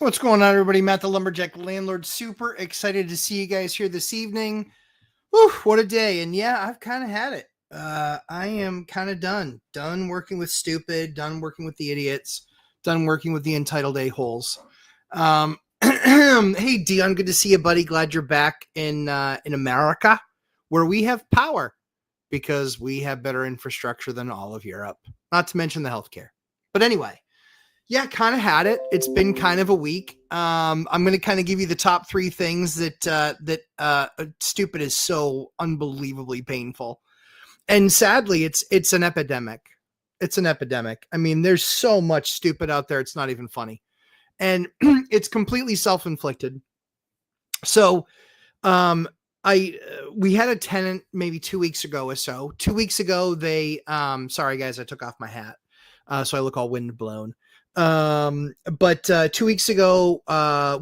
What's going on, everybody? Matt the Lumberjack Landlord. Super excited to see you guys here this evening. Whew, what a day. And yeah, I've kind of had it. I am kind of done. Done working with stupid, done working with the idiots, done working with the entitled a-holes. Hey, Dion, good to see you, buddy. Glad you're back in America, where we have power because we have better infrastructure than all of Europe, not to mention the healthcare. But anyway, yeah, kind of had it. It's been kind of a week. I'm going to kind of give you the top three things that stupid is so unbelievably painful. And sadly, it's an epidemic. It's an epidemic. I mean, there's so much stupid out there. It's not even funny. And it's completely self-inflicted. So, we had a tenant maybe 2 weeks ago or so. 2 weeks ago, they, sorry guys, I took off my hat. So I look all windblown. But 2 weeks ago,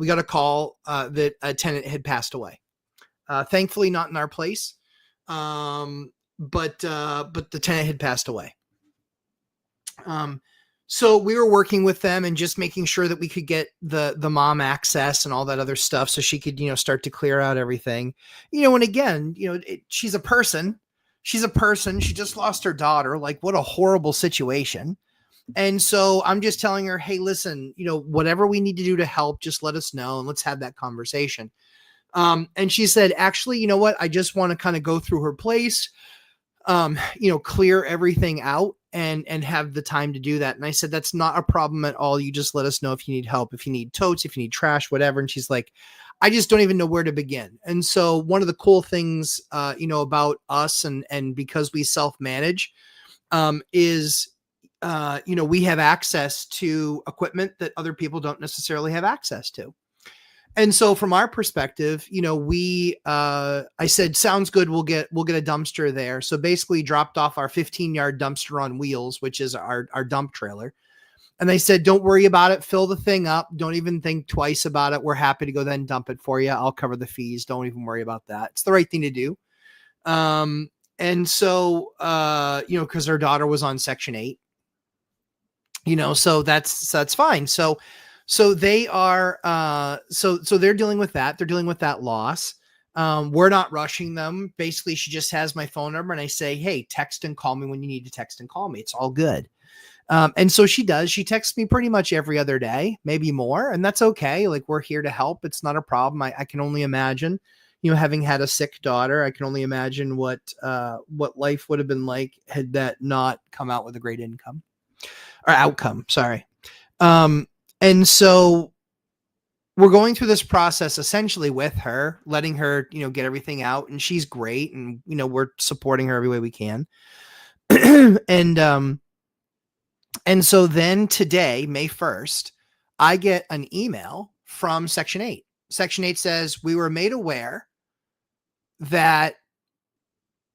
we got a call, that a tenant had passed away. Thankfully not in our place. But the tenant had passed away. So we were working with them and just making sure that we could get the mom access and all that other stuff so she could, start to clear out everything, and again, she's a person. She's a person. She just lost her daughter. Like, what a horrible situation. And so I'm just telling her, hey, listen, whatever we need to do to help, just let us know and let's have that conversation. And she said, actually, you know what? I just want to kind of go through her place, clear everything out and have the time to do that. And I said, that's not a problem at all. You just let us know if you need help, if you need totes, if you need trash, whatever. And she's like, I just don't even know where to begin. And so one of the cool things, about us and because we self-manage, is, we have access to equipment that other people don't necessarily have access to. And so from our perspective, I said, sounds good. We'll get a dumpster there. So basically dropped off our 15-yard dumpster on wheels, which is our dump trailer. And they said, don't worry about it. Fill the thing up. Don't even think twice about it. We're happy to go then dump it for you. I'll cover the fees. Don't even worry about that. It's the right thing to do. And so, cause her daughter was on Section 8, so that's fine. So they are, so they're dealing with that. They're dealing with that loss. We're not rushing them. Basically, she just has my phone number and I say, hey, text and call me when you need to text and call me. It's all good. And so she does. She texts me pretty much every other day, maybe more. And that's okay. Like, we're here to help. It's not a problem. I can only imagine, having had a sick daughter, I can only imagine what life would have been like had that not come out with a great income or outcome. Sorry. And so we're going through this process essentially with her, letting her, get everything out, and she's great. And, we're supporting her every way we can. And so then today, May 1st, I get an email from Section 8. Section 8 says, we were made aware that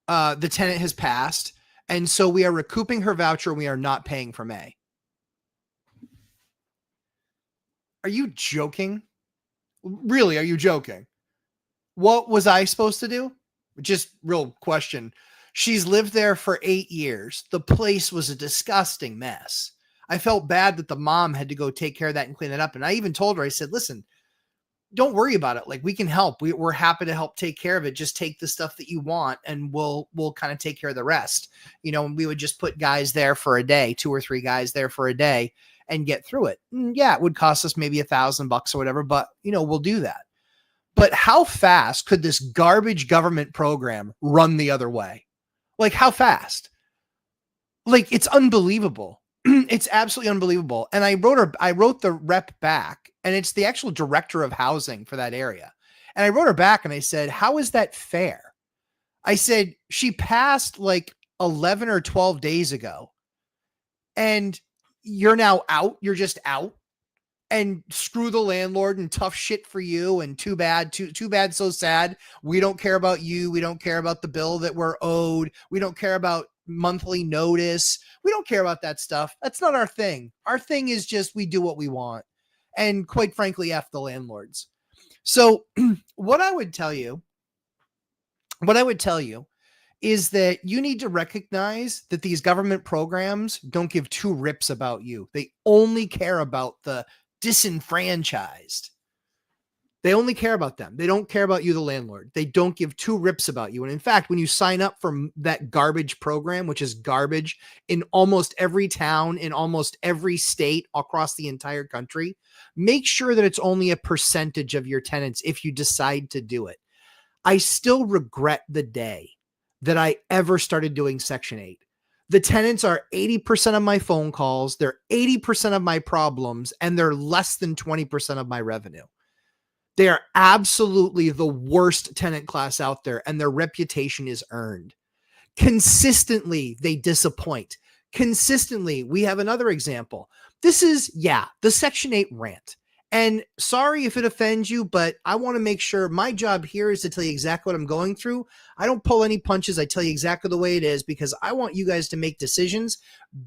the tenant has passed. And so we are recouping her voucher. We are not paying for May. Are you joking? Really? Are you joking? What was I supposed to do? Just real question. She's lived there for 8 years. The place was a disgusting mess. I felt bad that the mom had to go take care of that and clean it up. And I even told her, I said, listen, don't worry about it. Like, we can help. We're happy to help take care of it. Just take the stuff that you want and we'll kind of take care of the rest. And we would just put guys there for a day, 2 or 3 guys there for a day and get through it. And yeah, it would cost us maybe $1,000 or whatever, but we'll do that. But how fast could this garbage government program run the other way? Like, how fast? Like, it's unbelievable. It's absolutely unbelievable. And I wrote the rep back, and it's the actual director of housing for that area. And I wrote her back and I said, how is that fair? I said, she passed like 11 or 12 days ago and you're now out. You're just out, and screw the landlord and tough shit for you. And too bad, so sad. We don't care about you. We don't care about the bill that we're owed. We don't care about monthly notice. We don't care about that stuff. That's not our thing. Our thing is just, we do what we want. And quite frankly, F the landlords. So what I would tell you is that you need to recognize that these government programs don't give two rips about you. They only care about the disenfranchised. They only care about them. They don't care about you, the landlord. They don't give two rips about you. And in fact, when you sign up for that garbage program, which is garbage in almost every town, in almost every state across the entire country, make sure that it's only a percentage of your tenants if you decide to do it. I still regret the day that I ever started doing Section 8. The tenants are 80% of my phone calls, they're 80% of my problems, and they're less than 20% of my revenue. They are absolutely the worst tenant class out there, and their reputation is earned. Consistently, they disappoint. Consistently, we have another example. This is, the Section 8 rant. And sorry if it offends you, but I want to make sure my job here is to tell you exactly what I'm going through. I don't pull any punches. I tell you exactly the way it is because I want you guys to make decisions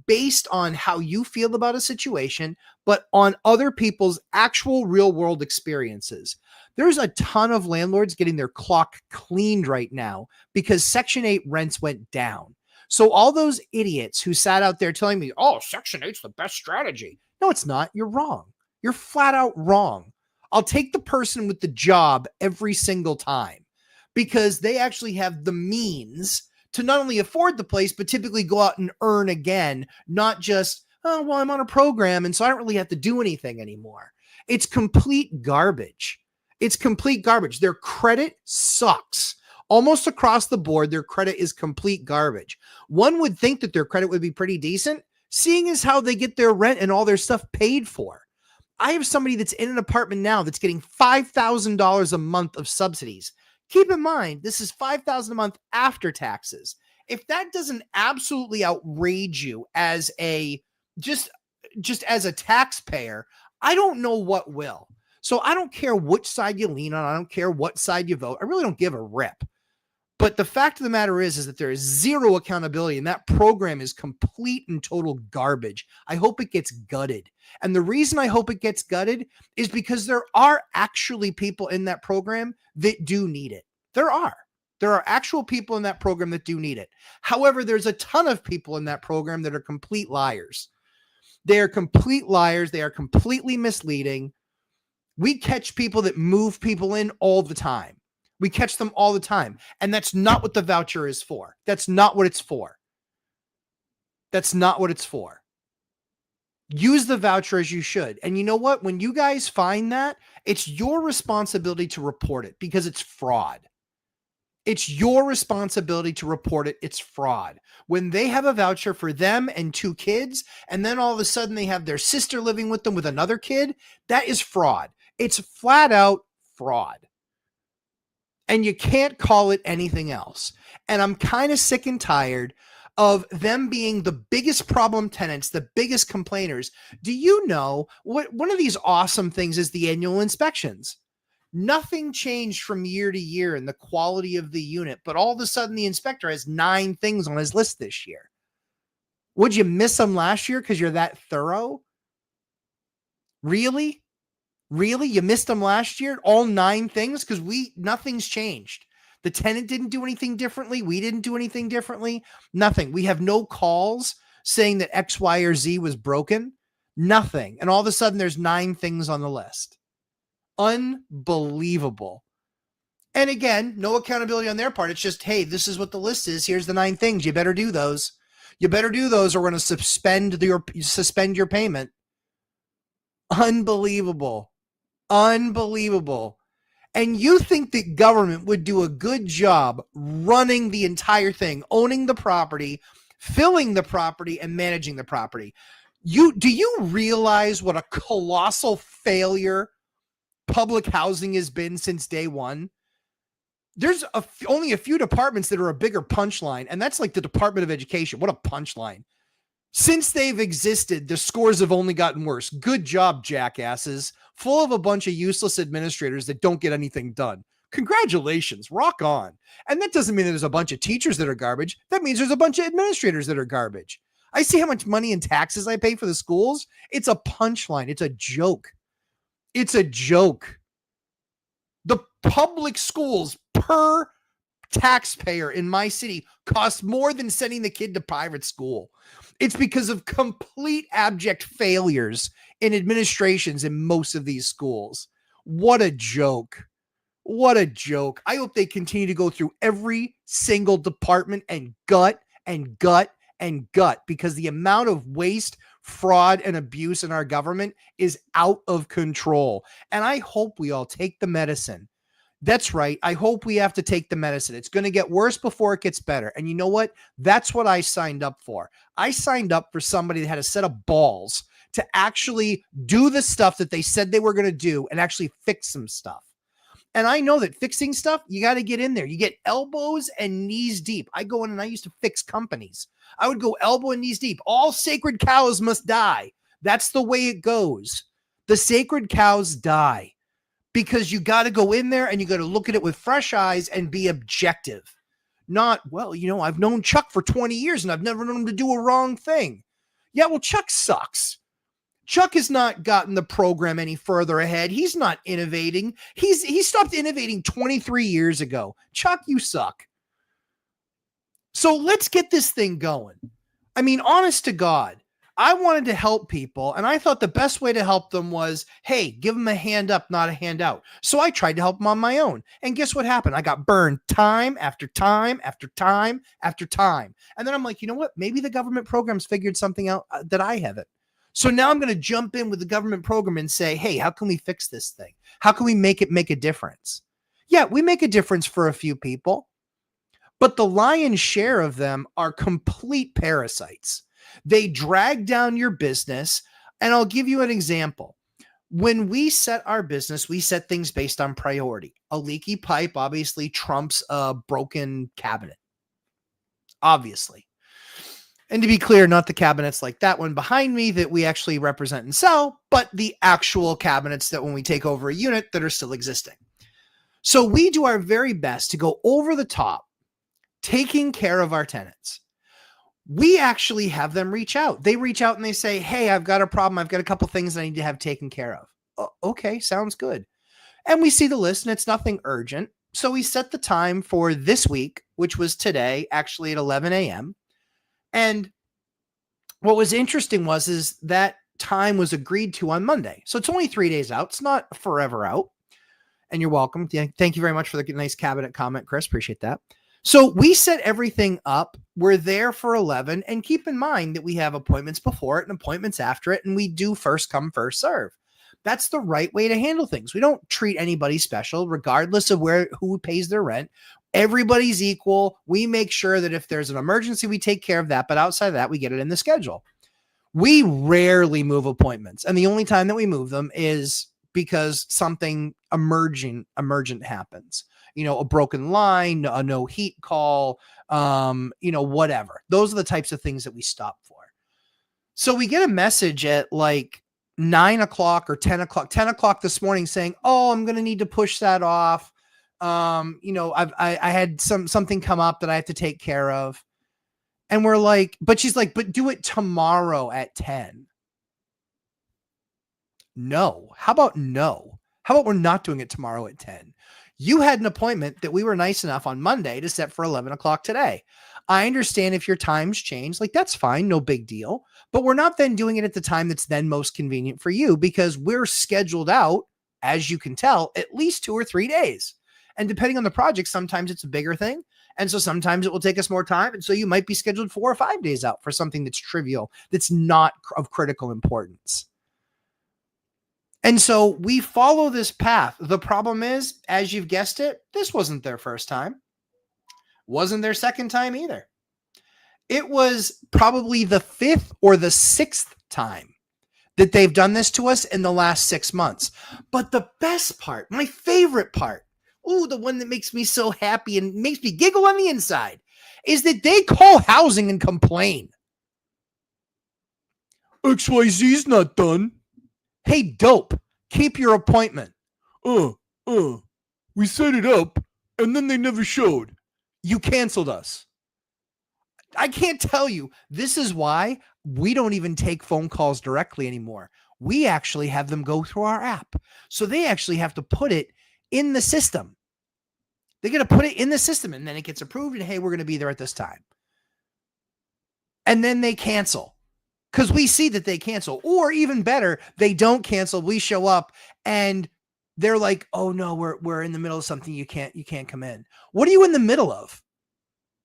based on how you feel about a situation, but on other people's actual real world experiences. There's a ton of landlords getting their clock cleaned right now because Section 8 rents went down. So all those idiots who sat out there telling me, oh, Section 8's the best strategy. No, it's not. You're wrong. You're flat out wrong. I'll take the person with the job every single time because they actually have the means to not only afford the place, but typically go out and earn again, not just, oh, well, I'm on a program and so I don't really have to do anything anymore. It's complete garbage. It's complete garbage. Their credit sucks. Almost across the board, their credit is complete garbage. One would think that their credit would be pretty decent, seeing as how they get their rent and all their stuff paid for. I have somebody that's in an apartment now that's getting $5,000 a month of subsidies. Keep in mind, this is $5,000 a month after taxes. If that doesn't absolutely outrage you as a just as a taxpayer, I don't know what will. So I don't care which side you lean on. I don't care what side you vote. I really don't give a rip. But the fact of the matter is that there is zero accountability and that program is complete and total garbage. I hope it gets gutted. And the reason I hope it gets gutted is because there are actually people in that program that do need it. There are actual people in that program that do need it. However, there's a ton of people in that program that are complete liars. They are complete liars. They are completely misleading. We catch people that move people in all the time. We catch them all the time. And that's not what the voucher is for. That's not what it's for. That's not what it's for. Use the voucher as you should. And you know what? When you guys find that, it's your responsibility to report it because it's fraud. It's your responsibility to report it. It's fraud. When they have a voucher for them and 2 kids, and then all of a sudden they have their sister living with them with another kid, that is fraud. It's flat out fraud. And you can't call it anything else. And I'm kind of sick and tired of them being the biggest problem tenants, the biggest complainers. Do you know what one of these awesome things is the annual inspections? Nothing changed from year to year in the quality of the unit, but all of a sudden the inspector has 9 things on his list this year. Would you miss them last year because you're that thorough? Really? Really? You missed them last year? All 9 things? Because nothing's changed. The tenant didn't do anything differently. We didn't do anything differently. Nothing. We have no calls saying that X, Y, or Z was broken. Nothing. And all of a sudden there's 9 things on the list. Unbelievable. And again, no accountability on their part. It's just, hey, this is what the list is. Here's the 9 things. You better do those. You better do those or we're going to suspend your payment. Unbelievable. Unbelievable. And you think that government would do a good job running the entire thing, owning the property, filling the property, and managing the property. Do you realize what a colossal failure public housing has been since day one? There's only a few departments that are a bigger punchline, and that's like the Department of Education. What a punchline. Since they've existed, the scores have only gotten worse. Good job, jackasses. Full of a bunch of useless administrators that don't get anything done. Congratulations. Rock on. And that doesn't mean that there's a bunch of teachers that are garbage. That means there's a bunch of administrators that are garbage. I see how much money in taxes I pay for the schools. It's a punchline. It's a joke. It's a joke. The public schools per taxpayer in my city costs more than sending the kid to private school. It's because of complete abject failures in administrations in most of these schools. What a joke. What a joke. I hope they continue to go through every single department and gut and gut and gut, because the amount of waste, fraud, and abuse in our government is out of control. And I hope we all take the medicine. That's right. I hope we have to take the medicine. It's going to get worse before it gets better. And you know what? That's what I signed up for. I signed up for somebody that had a set of balls to actually do the stuff that they said they were going to do and actually fix some stuff. And I know that fixing stuff, you got to get in there. You get elbows and knees deep. I go in and I used to fix companies. I would go elbow and knees deep. All sacred cows must die. That's the way it goes. The sacred cows die because you got to go in there and you got to look at it with fresh eyes and be objective. Not, well, I've known Chuck for 20 years and I've never known him to do a wrong thing. Yeah, well, Chuck sucks. Chuck has not gotten the program any further ahead. He's not innovating. He stopped innovating 23 years ago. Chuck, you suck. So let's get this thing going. I mean, honest to God, I wanted to help people, and I thought the best way to help them was, hey, give them a hand up, not a handout. So I tried to help them on my own. And guess what happened? I got burned time after time after time after time. And then I'm like, you know what? Maybe the government program's figured something out that I haven't. So now I'm going to jump in with the government program and say, hey, how can we fix this thing? How can we make it make a difference? Yeah, we make a difference for a few people, but the lion's share of them are complete parasites. They drag down your business. And I'll give you an example. When we set our business, we set things based on priority. A leaky pipe obviously trumps a broken cabinet. Obviously. And to be clear, not the cabinets like that one behind me that we actually represent and sell, but the actual cabinets that when we take over a unit that are still existing. So we do our very best to go over the top, taking care of our tenants. We actually have them reach out. They reach out and they say, hey, I've got a problem. I've got a couple things I need to have taken care of. Oh, okay, sounds good. And we see the list and it's nothing urgent. So we set the time for this week, which was today, actually at 11 a.m. And what was interesting is that time was agreed to on Monday. So it's only 3 days out. It's not forever out. And you're welcome. Thank you very much for the nice cabinet comment, Chris. Appreciate that. So we set everything up. We're there for 11. And keep in mind that we have appointments before it and appointments after it. And we do first come, first serve. That's the right way to handle things. We don't treat anybody special, regardless of who pays their rent. Everybody's equal. We make sure that if there's an emergency, we take care of that. But outside of that, we get it in the schedule. We rarely move appointments. And the only time that we move them is because something emergent happens. A broken line, a no heat call, whatever. Those are the types of things that we stop for. So we get a message at like 9 o'clock or 10 o'clock this morning saying, oh, I'm going to need to push that off. I had something come up that I have to take care of. And we're like, but she's like, but do it tomorrow at 10. No. How about no? How about we're not doing it tomorrow at 10? You had an appointment that we were nice enough on Monday to set for 11 o'clock today. I understand if your times change, like that's fine. No big deal. But we're not then doing it at the time that's then most convenient for you because we're scheduled out, as you can tell, at least 2 or 3 days. And depending on the project, sometimes it's a bigger thing. And so sometimes it will take us more time. And so you might be scheduled 4 or 5 days out for something that's trivial, that's not of critical importance. And so we follow this path. The problem is, as you've guessed it, this wasn't their first time. Wasn't their second time either. It was probably the 5th or the 6th time that they've done this to us in the last 6 months. But the best part, my favorite part, the one that makes me so happy and makes me giggle on the inside, is that they call housing and complain. XYZ's not done. Hey, dope, keep your appointment. We set it up and then they never showed. You canceled us. I can't tell you. This is why we don't even take phone calls directly anymore. We actually have them go through our app. So they actually have to put it in the system. They got to put it in the system, and then it gets approved, and hey, we're going to be there at this time. And then they cancel because we see that they cancel. Or even better, they don't cancel. We show up and they're like, oh no, we're in the middle of something. You can't come in. What are you in the middle of?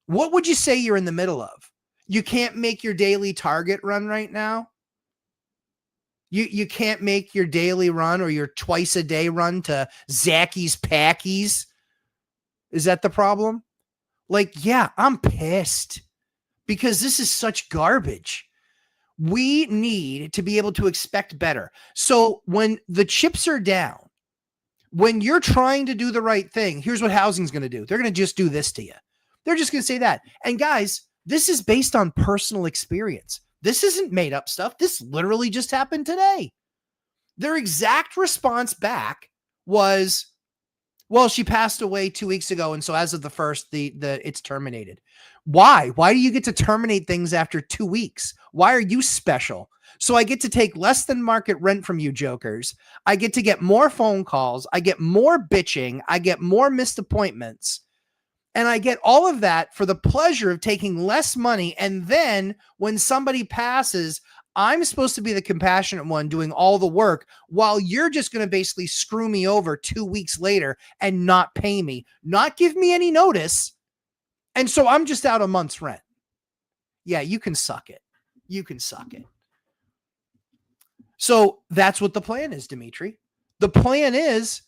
What would you say you're in the middle of? You can't make your daily target run right now. You can't make your daily run or your twice a day run to Zacky's Packies. Is that the problem? Like, yeah, I'm pissed because this is such garbage. We need to be able to expect better. So when the chips are down, when you're trying to do the right thing, here's what housing's going to do. They're going to just do this to you. They're just going to say that. And guys, this is based on personal experience. This isn't made up stuff. This literally just happened today. Their exact response back was, well, she passed away 2 weeks ago. And so as of the 1st, it's terminated. Why? Why do you get to terminate things after 2 weeks? Why are you special? So I get to take less than market rent from you jokers. I get to get more phone calls. I get more bitching. I get more missed appointments. And I get all of that for the pleasure of taking less money. And then when somebody passes, I'm supposed to be the compassionate one doing all the work while you're just going to basically screw me over 2 weeks later and not pay me, not give me any notice. And so I'm just out a month's rent. Yeah, you can suck it. You can suck it. So that's what the plan is, Dimitri. The plan is,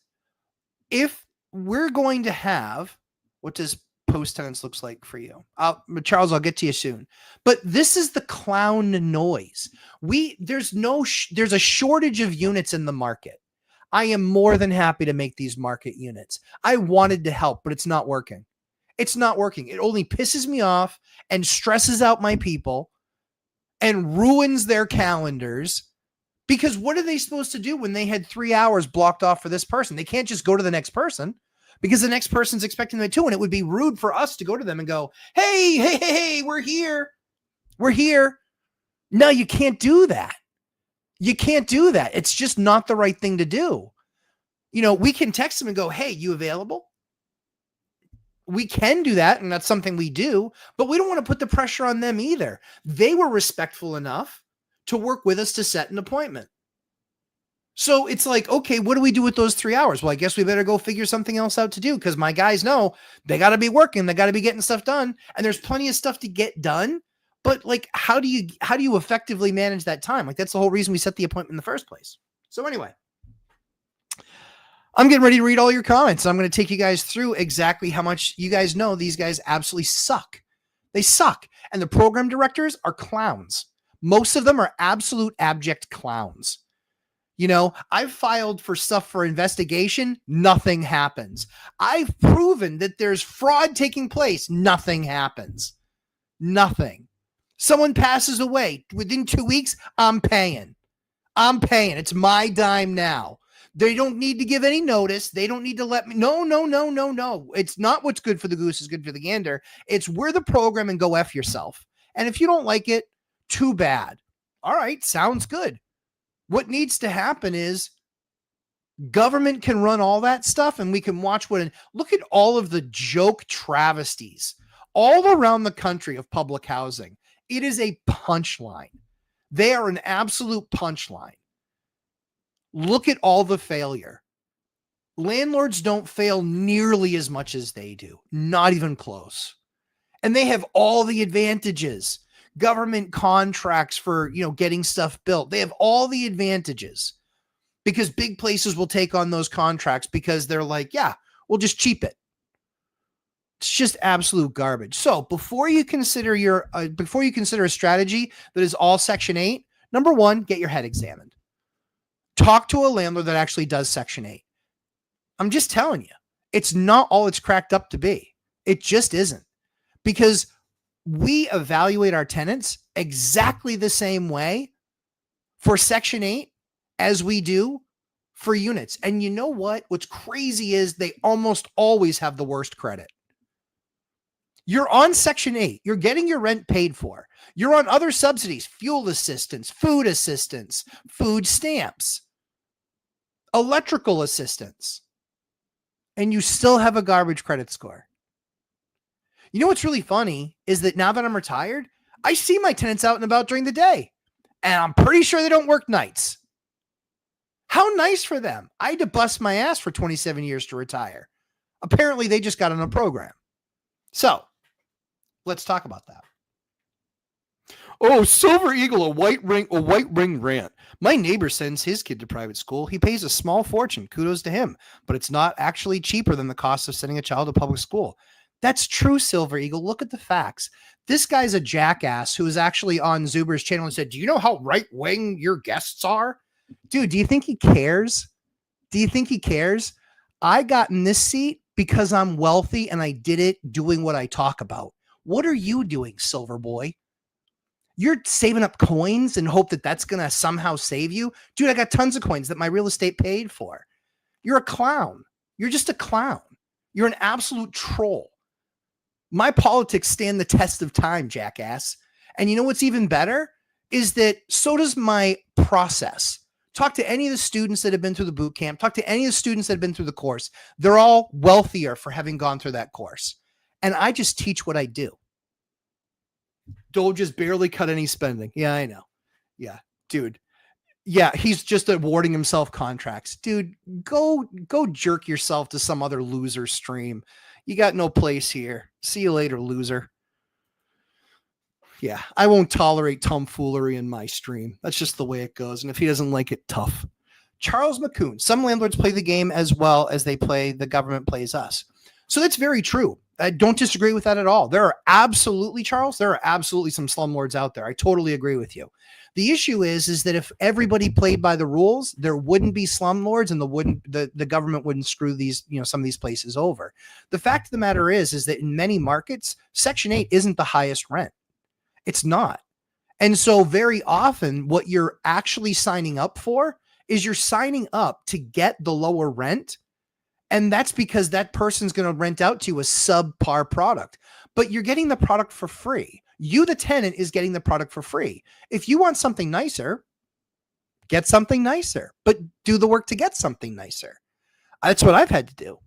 if we're going to have, what does post tenants looks like for you? Charles, I'll get to you soon. But this is the clown noise. There's a shortage of units in the market. I am more than happy to make these market units. I wanted to help, but it's not working. It's not working. It only pisses me off and stresses out my people and ruins their calendars. Because what are they supposed to do when they had 3 hours blocked off for this person? They can't just go to the next person because the next person's expecting them to. And it would be rude for us to go to them and go, hey, we're here. We're here. No, you can't do that. You can't do that. It's just not the right thing to do. You know, we can text them and go, hey, you available? We can do that, and that's something we do, but we don't want to put the pressure on them either. They were respectful enough to work with us to set an appointment. So it's like, okay, what do we do with those 3 hours? Well, I guess we better go figure something else out to do because my guys know they got to be working. They got to be getting stuff done, and there's plenty of stuff to get done. But like, how do you effectively manage that time? Like, that's the whole reason we set the appointment in the first place. So anyway, I'm getting ready to read all your comments. I'm going to take you guys through exactly how much you guys know these guys absolutely suck. They suck. And the program directors are clowns. Most of them are absolute abject clowns. You know, I've filed for stuff for investigation. Nothing happens. I've proven that there's fraud taking place. Nothing happens. Nothing. Someone passes away within 2 weeks. I'm paying. It's my dime now. They don't need to give any notice. They don't need to let me. No. It's not what's good for the goose is good for the gander. It's we're the program and go F yourself. And if you don't like it, too bad. All right, sounds good. What needs to happen is government can run all that stuff and we can watch look at all of the joke travesties all around the country of public housing. It is a punchline. They are an absolute punchline. Look at all the failure. Landlords don't fail nearly as much as they do. Not even close. And they have all the advantages. Government contracts for, getting stuff built. They have all the advantages because big places will take on those contracts because they're like, yeah, we'll just cheap it. It's just absolute garbage. So before you consider a strategy that is all Section 8, number one, get your head examined. Talk to a landlord that actually does Section 8. I'm just telling you, it's not all it's cracked up to be. It just isn't. Because we evaluate our tenants exactly the same way for Section 8 as we do for units. And you know what? What's crazy is they almost always have the worst credit. You're on Section 8. You're getting your rent paid for. You're on other subsidies, fuel assistance, food stamps, electrical assistance. and you still have a garbage credit score. You know what's really funny is that now that I'm retired, I see my tenants out and about during the day, and I'm pretty sure they don't work nights. How nice for them. I had to bust my ass for 27 years to retire. Apparently, they just got on a program. So let's talk about that. Oh, Silver Eagle, a white ring rant. My neighbor sends his kid to private school. He pays a small fortune. Kudos to him, but it's not actually cheaper than the cost of sending a child to public school. That's true, Silver Eagle. Look at the facts. This guy's a jackass who was actually on Zuber's channel and said, do you know how right-wing your guests are? Dude, do you think he cares? Do you think he cares? I got in this seat because I'm wealthy and I did it doing what I talk about. What are you doing, Silver Boy? You're saving up coins and hope that that's going to somehow save you? Dude, I got tons of coins that my real estate paid for. You're a clown. You're just a clown. You're an absolute troll. My politics stand the test of time, jackass. And you know what's even better is that so does my process. Talk to any of the students that have been through the boot camp. Talk to any of the students that have been through the course. They're all wealthier for having gone through that course. And I just teach what I do. Doge just barely cut any spending. Yeah, I know. Yeah, dude. Yeah, he's just awarding himself contracts. Dude, go jerk yourself to some other loser stream. You got no place here. See you later, loser. Yeah, I won't tolerate tomfoolery in my stream. That's just the way it goes. And if he doesn't like it, tough. Charles McCoon. Some landlords play the game as well as the government plays us. So that's very true. I don't disagree with that at all. There are absolutely, Charles, there are absolutely some slumlords out there. I totally agree with you. The issue is that if everybody played by the rules, there wouldn't be slumlords and the government wouldn't screw these, some of these places over. The fact of the matter is that in many markets, Section 8 isn't the highest rent. It's not. And so very often what you're actually signing up for is you're signing up to get the lower rent. And that's because that person's going to rent out to you a subpar product, but you're getting the product for free. You, the tenant, is getting the product for free. If you want something nicer, get something nicer, but do the work to get something nicer. That's what I've had to do.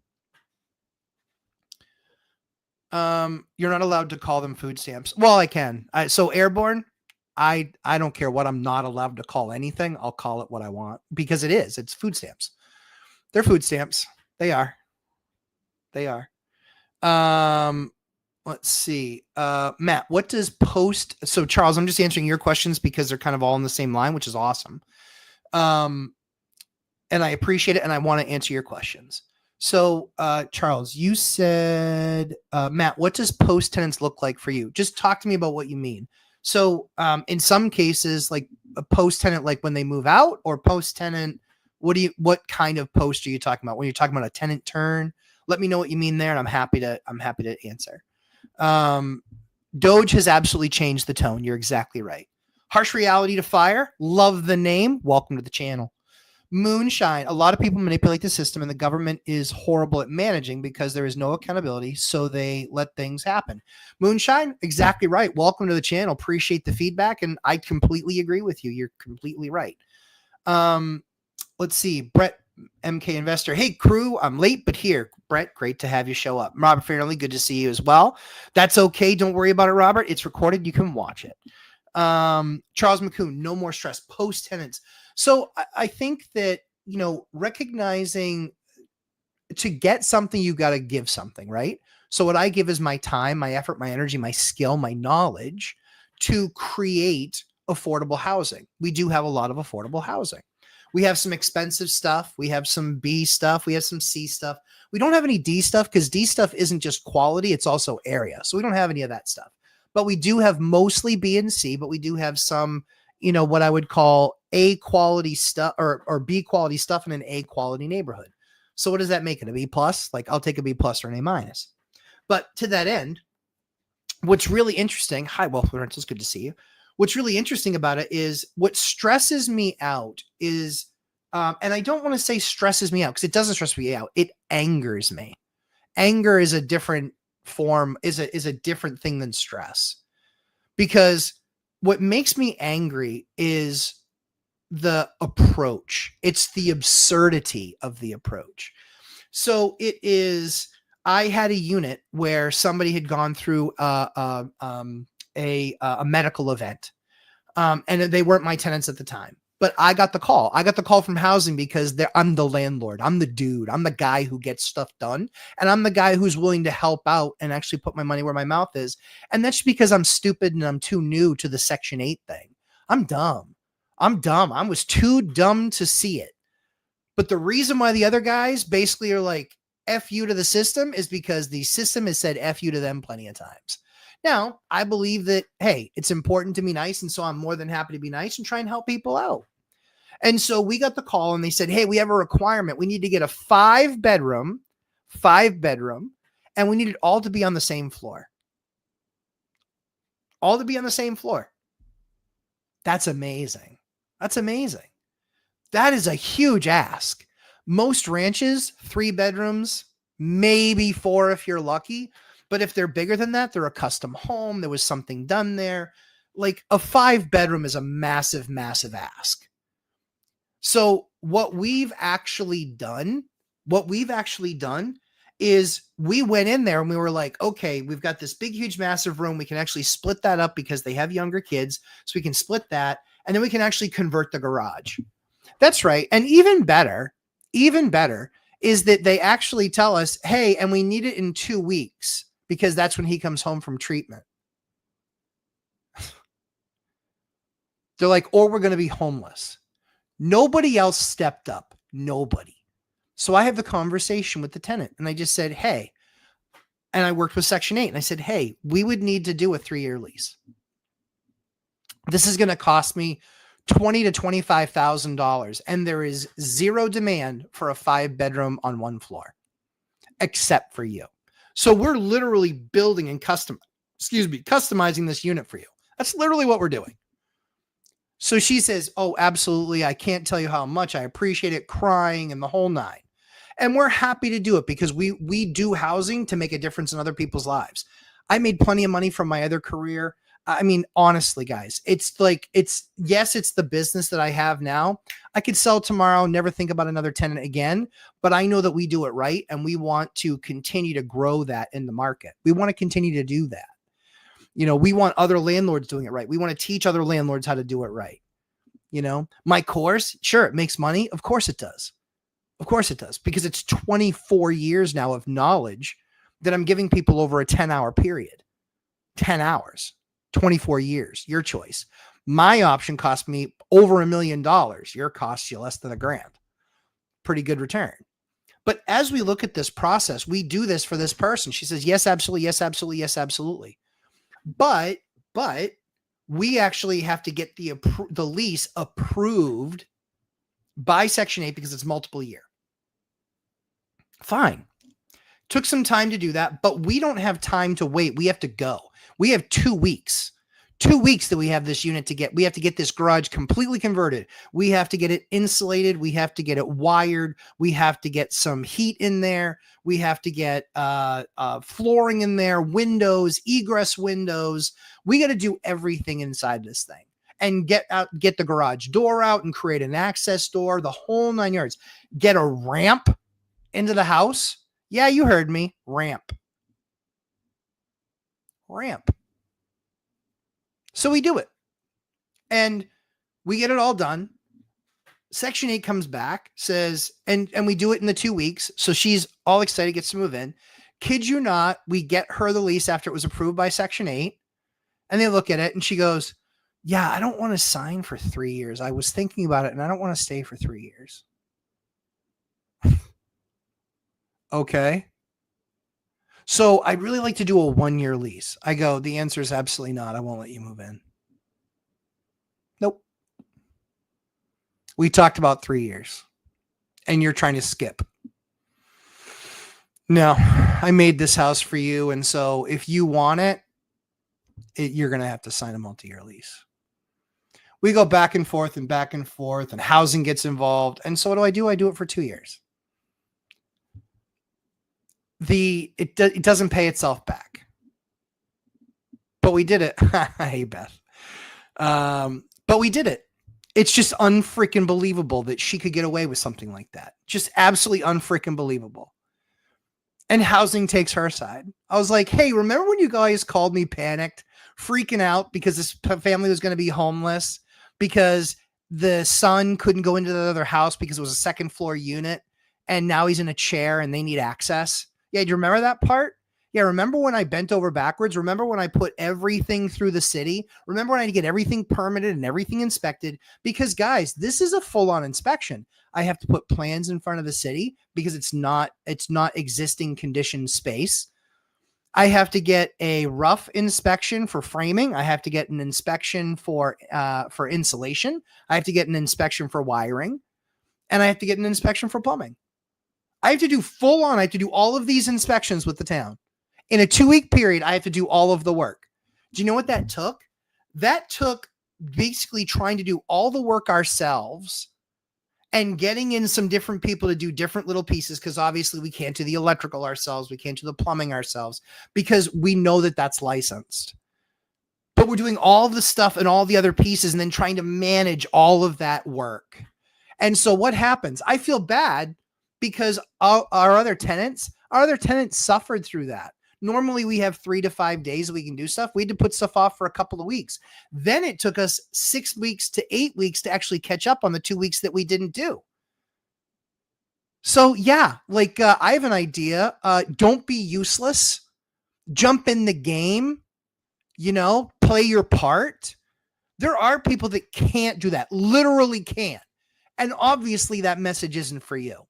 You're not allowed to call them food stamps. Well, I can. So airborne, I don't care what. I'm not allowed to call anything. I'll call it what I want because it's food stamps. They're food stamps. They are. Let's see. Matt, what does post? So Charles, I'm just answering your questions because they're kind of all in the same line, which is awesome. And I appreciate it. And I want to answer your questions. So, Charles, you said, Matt, what does post tenants look like for you? Just talk to me about what you mean. So, in some cases, like a post tenant, like when they move out, or post tenant, what kind of post are you talking about? When you're talking about a tenant turn, let me know what you mean there, and I'm happy to answer. Doge has absolutely changed the tone. You're exactly right. Harsh Reality to Fire. Love the name. Welcome to the channel. Moonshine. A lot of people manipulate the system, and the government is horrible at managing because there is no accountability, so they let things happen. Moonshine, exactly right. Welcome to the channel. Appreciate the feedback, and I completely agree with you. You're completely right. Let's see. Brett, MK Investor. Hey, crew, I'm late, but here. Brett, great to have you show up. Robert Fairley, good to see you as well. That's okay. Don't worry about it, Robert. It's recorded. You can watch it. Charles McCoon, no more stress. Post tenants. So I think that, recognizing to get something, you got to give something, right? So what I give is my time, my effort, my energy, my skill, my knowledge to create affordable housing. We do have a lot of affordable housing. We have some expensive stuff. We have some B stuff. We have some C stuff. We don't have any D stuff because D stuff isn't just quality. It's also area. So we don't have any of that stuff, but we do have mostly B and C, but we do have some, what I would call A quality stuff or B quality stuff in an A quality neighborhood. So what does that make it? A B plus? Like I'll take a B plus or an A minus. But to that end, what's really interesting, hi, Wealth Rentals, good to see you. What's really interesting about it is what stresses me out is, and I don't want to say stresses me out because it doesn't stress me out. It angers me. Anger is a different form, is a different thing than stress, because what makes me angry is the approach. It's the absurdity of the approach. So it is, I had a unit where somebody had gone through a medical event. And they weren't my tenants at the time, but I got the call. I got the call from housing because I'm the landlord. I'm the dude. I'm the guy who gets stuff done. And I'm the guy who's willing to help out and actually put my money where my mouth is. And that's because I'm stupid and I'm too new to the Section 8 thing. I'm dumb. I was too dumb to see it. But the reason why the other guys basically are like, F you to the system is because the system has said F you to them plenty of times. Now, I believe that, hey, it's important to be nice. And so I'm more than happy to be nice and try and help people out. And so we got the call and they said, hey, we have a requirement. We need to get a five bedroom, and we need it all to be on the same floor. All to be on the same floor. That's amazing. That's amazing. That is a huge ask. Most ranches, 3 bedrooms, maybe 4 if you're lucky. But if they're bigger than that, they're a custom home. There was something done there. Like a 5 bedroom is a massive, massive ask. So what we've actually done is we went in there and we were like, okay, we've got this big, huge, massive room. We can actually split that up because they have younger kids. So we can split that. And then we can actually convert the garage. That's right. And even better is that they actually tell us, hey, and we need it in 2 weeks because that's when he comes home from treatment. They're like, or we're going to be homeless. Nobody else stepped up. Nobody. So I have the conversation with the tenant and I just said, hey, and I worked with Section 8 and I said, hey, we would need to do a 3-year lease. This is going to cost me $20,000 to $25,000. And there is zero demand for a 5 bedroom on 1 floor, except for you. So we're literally building and customizing this unit for you. That's literally what we're doing. So she says, oh, absolutely. I can't tell you how much I appreciate it, crying and the whole 9. And we're happy to do it because we do housing to make a difference in other people's lives. I made plenty of money from my other career. I mean, honestly, guys, it's the business that I have now. I could sell tomorrow, never think about another tenant again, but I know that we do it right. And we want to continue to grow that in the market. We want to continue to do that. You know, we want other landlords doing it right. We want to teach other landlords how to do it right. You know, my course, sure, it makes money. Of course it does. Of course it does, because it's 24 years now of knowledge that I'm giving people over a 10-hour period. 10 hours, 24 years, your choice. My option cost me over $1 million. Your costs you less than $1,000. Pretty good return. But as we look at this process, we do this for this person. She says, yes, absolutely. Yes, absolutely. Yes, absolutely. But we actually have to get the lease approved by Section 8 because it's multiple year. Fine. Took some time to do that, but we don't have time to wait. We have to go. We have 2 weeks. 2 weeks that we have this unit to get. We have to get this garage completely converted. We have to get it insulated. We have to get it wired. We have to get some heat in there. We have to get flooring in there, windows, egress windows. We got to do everything inside this thing and get the garage door out and create an access door, the whole 9 yards. Get a ramp into the house. Yeah, you heard me. Ramp. So we do it and we get it all done. Section 8 comes back, says, and we do it in the 2 weeks. So she's all excited, gets to move in. Kid you not, we get her the lease after it was approved by Section 8. And they look at it and she goes, yeah, I don't want to sign for 3 years. I was thinking about it and I don't want to stay for 3 years. Okay. So I'd really like to do a 1-year lease. I go, the answer is absolutely not. I won't let you move in. Nope. We talked about 3 years and you're trying to skip. No, I made this house for you. And so if you want it, you're going to have to sign a multi-year lease. We go back and forth and housing gets involved. And so what do? I do it for 2 years. It doesn't pay itself back, but we did it. Hey, Beth. But we did it. It's just unfreaking believable that she could get away with something like that. Just absolutely unfreaking believable. And housing takes her side. I was like, hey, remember when you guys called me panicked, freaking out because this family was going to be homeless because the son couldn't go into the other house because it was a second floor unit and now he's in a chair and they need access? Yeah, do you remember that part? Yeah, remember when I bent over backwards? Remember when I put everything through the city? Remember when I had to get everything permitted and everything inspected? Because guys, this is a full-on inspection. I have to put plans in front of the city because it's not existing condition space. I have to get a rough inspection for framing. I have to get an inspection for insulation. I have to get an inspection for wiring, and I have to get an inspection for plumbing. I have to do full on. I have to do all of these inspections with the town in a 2-week period. I have to do all of the work. Do you know what that took? That took basically trying to do all the work ourselves and getting in some different people to do different little pieces, because obviously we can't do the electrical ourselves. We can't do the plumbing ourselves because we know that that's licensed. But we're doing all the stuff and all the other pieces and then trying to manage all of that work. And so what happens? I feel bad because our other tenants suffered through that. Normally we have 3 to 5 days we can do stuff. We had to put stuff off for a couple of weeks. Then it took us 6 weeks to 8 weeks to actually catch up on the 2 weeks that we didn't do. So yeah, like I have an idea. Don't be useless. Jump in the game, play your part. There are people that can't do that, literally can't. And obviously that message isn't for you.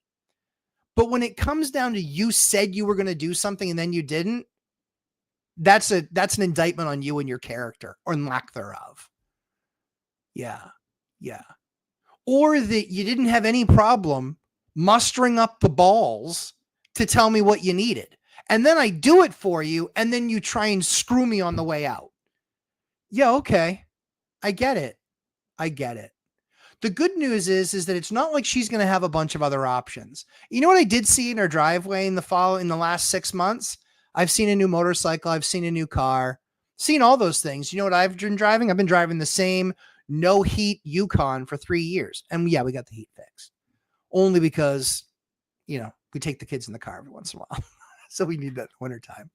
But when it comes down to you said you were going to do something and then you didn't, that's an indictment on you and your character or lack thereof. Yeah. Yeah. Or that you didn't have any problem mustering up the balls to tell me what you needed. And then I do it for you. And then you try and screw me on the way out. Yeah. Okay. I get it. The good news is that it's not like she's going to have a bunch of other options. You know what I did see in her driveway in the last 6 months? I've seen a new motorcycle. I've seen a new car, seen all those things. You know what I've been driving? I've been driving the same no heat Yukon for 3 years. And yeah, we got the heat fixed only because, we take the kids in the car every once in a while. So we need that in wintertime.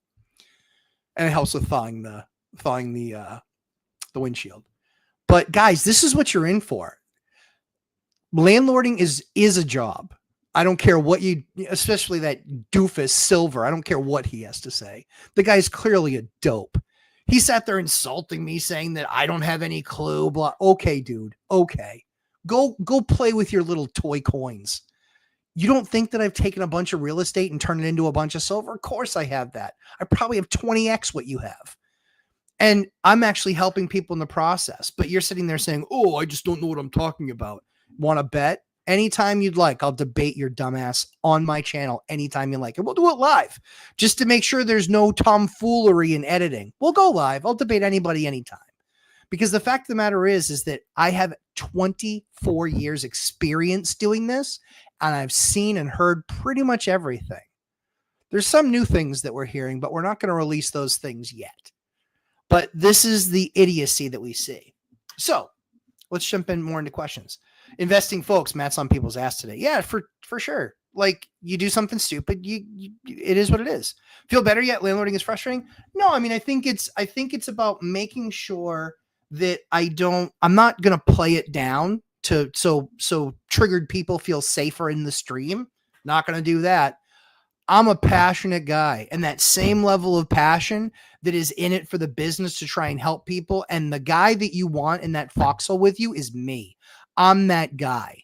And it helps with thawing the windshield. But guys, this is what you're in for. Landlording is a job. I don't care what especially that doofus Silver. I don't care what he has to say. The guy's clearly a dope. He sat there insulting me, saying that I don't have any clue. Blah. Okay, dude. Okay. Go play with your little toy coins. You don't think that I've taken a bunch of real estate and turned it into a bunch of silver? Of course I have that. I probably have 20x what you have. And I'm actually helping people in the process. But you're sitting there saying, oh, I just don't know what I'm talking about. Want to bet? Anytime you'd like, I'll debate your dumbass on my channel anytime you like. And we'll do it live just to make sure there's no tomfoolery in editing. We'll go live. I'll debate anybody anytime. Because the fact of the matter is that I have 24 years experience doing this, and I've seen and heard pretty much everything. There's some new things that we're hearing, but we're not going to release those things yet. But this is the idiocy that we see. So let's jump in more into questions. Investing folks, Matt's on people's ass today. Yeah, for sure. Like, you do something stupid, it is what it is. Feel better yet? Landlording is frustrating. No, I mean, I think it's about making sure that I'm not going to play it down to so triggered people feel safer in the stream. Not going to do that. I'm a passionate guy, and that same level of passion that is in it for the business to try and help people. And the guy that you want in that foxhole with you is me. I'm that guy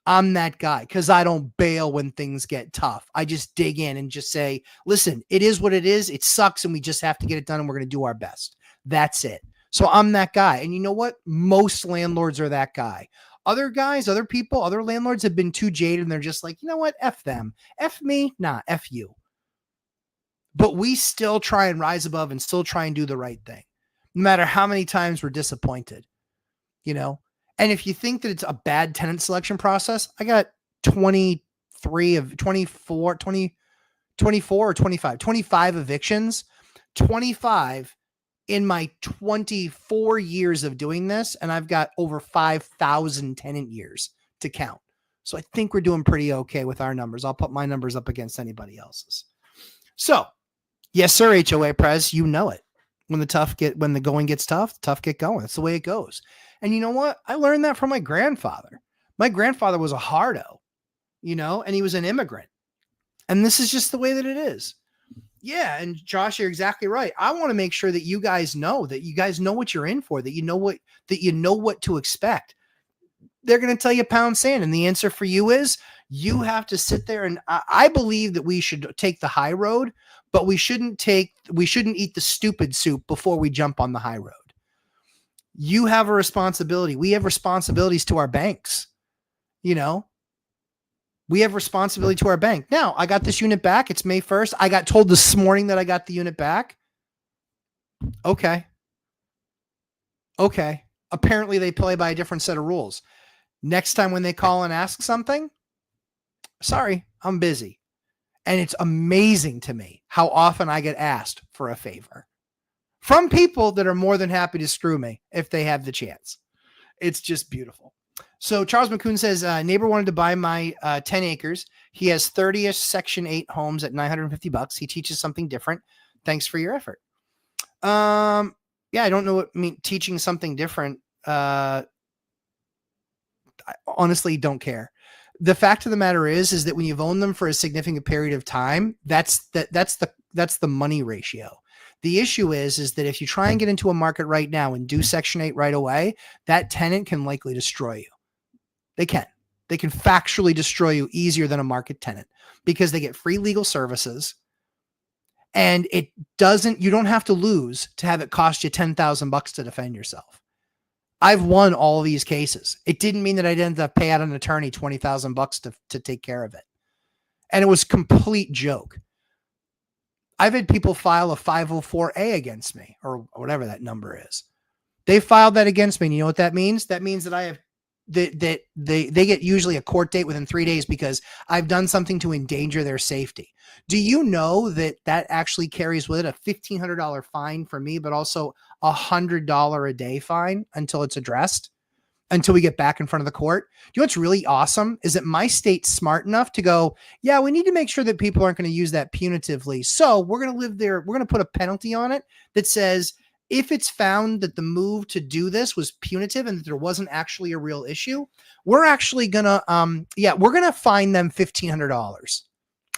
because I don't bail when things get tough. I just dig in and just say, listen, it is what it is. It sucks. And we just have to get it done. And we're going to do our best. That's it. So I'm that guy. And you know what? Most landlords are that guy. Other guys, other people, other landlords have been too jaded and they're just like, you know what? F them. F me. Nah, F you. But we still try and rise above and still try and do the right thing. No matter how many times we're disappointed, And if you think that it's a bad tenant selection process, I got 24 or 25 evictions, 25 in my 24 years of doing this. And I've got over 5,000 tenant years to count. So I think we're doing pretty okay with our numbers. I'll put my numbers up against anybody else's. So, yes, sir, HOA Prez, you know it. When the going gets tough, tough get going. That's the way it goes. And you know what? I learned that from my grandfather. My grandfather was a hardo, and he was an immigrant. And this is just the way that it is. Yeah, and Josh, you're exactly right. I want to make sure that you guys know what you're in for, that you know what to expect. They're going to tell you pound sand, and the answer for you is you have to sit there. And I believe that we should take the high road, but we shouldn't eat the stupid soup before we jump on the high road. You have a responsibility. We have responsibilities to our banks. We have responsibility to our bank. Now, I got this unit back. It's May 1st. I got told this morning that I got the unit back. Okay. Apparently, they play by a different set of rules. Next time when they call and ask something, sorry, I'm busy. And it's amazing to me how often I get asked for a favor from people that are more than happy to screw me if they have the chance. It's just beautiful. So Charles McCoon says, neighbor wanted to buy my 10 acres. He has 30-ish Section 8 homes at $950. He teaches something different. Thanks for your effort. Yeah, I don't know what teaching something different. I honestly don't care. The fact of the matter is that when you've owned them for a significant period of time, that's the money ratio. The issue is that if you try and get into a market right now and do Section 8 right away, that tenant can likely destroy you. They can factually destroy you easier than a market tenant because they get free legal services. And you don't have to lose to have it cost you $10,000 to defend yourself. I've won all of these cases. It didn't mean that I didn't have to pay out an attorney $20,000 to take care of it. And it was a complete joke. I've had people file a 504A against me or whatever that number is. They filed that against me. And you know what that means? That means that I have that they get usually a court date within 3 days because I've done something to endanger their safety. Do you know that actually carries with it a $1,500 fine for me, but also $100 a day fine until it's addressed, until we get back in front of the court? You know what's really awesome is that my state's smart enough to go, yeah, we need to make sure that people aren't going to use that punitively. So we're going to live there. We're going to put a penalty on it that says, if it's found that the move to do this was punitive and that there wasn't actually a real issue, we're actually going to, we're going to fine them $1,500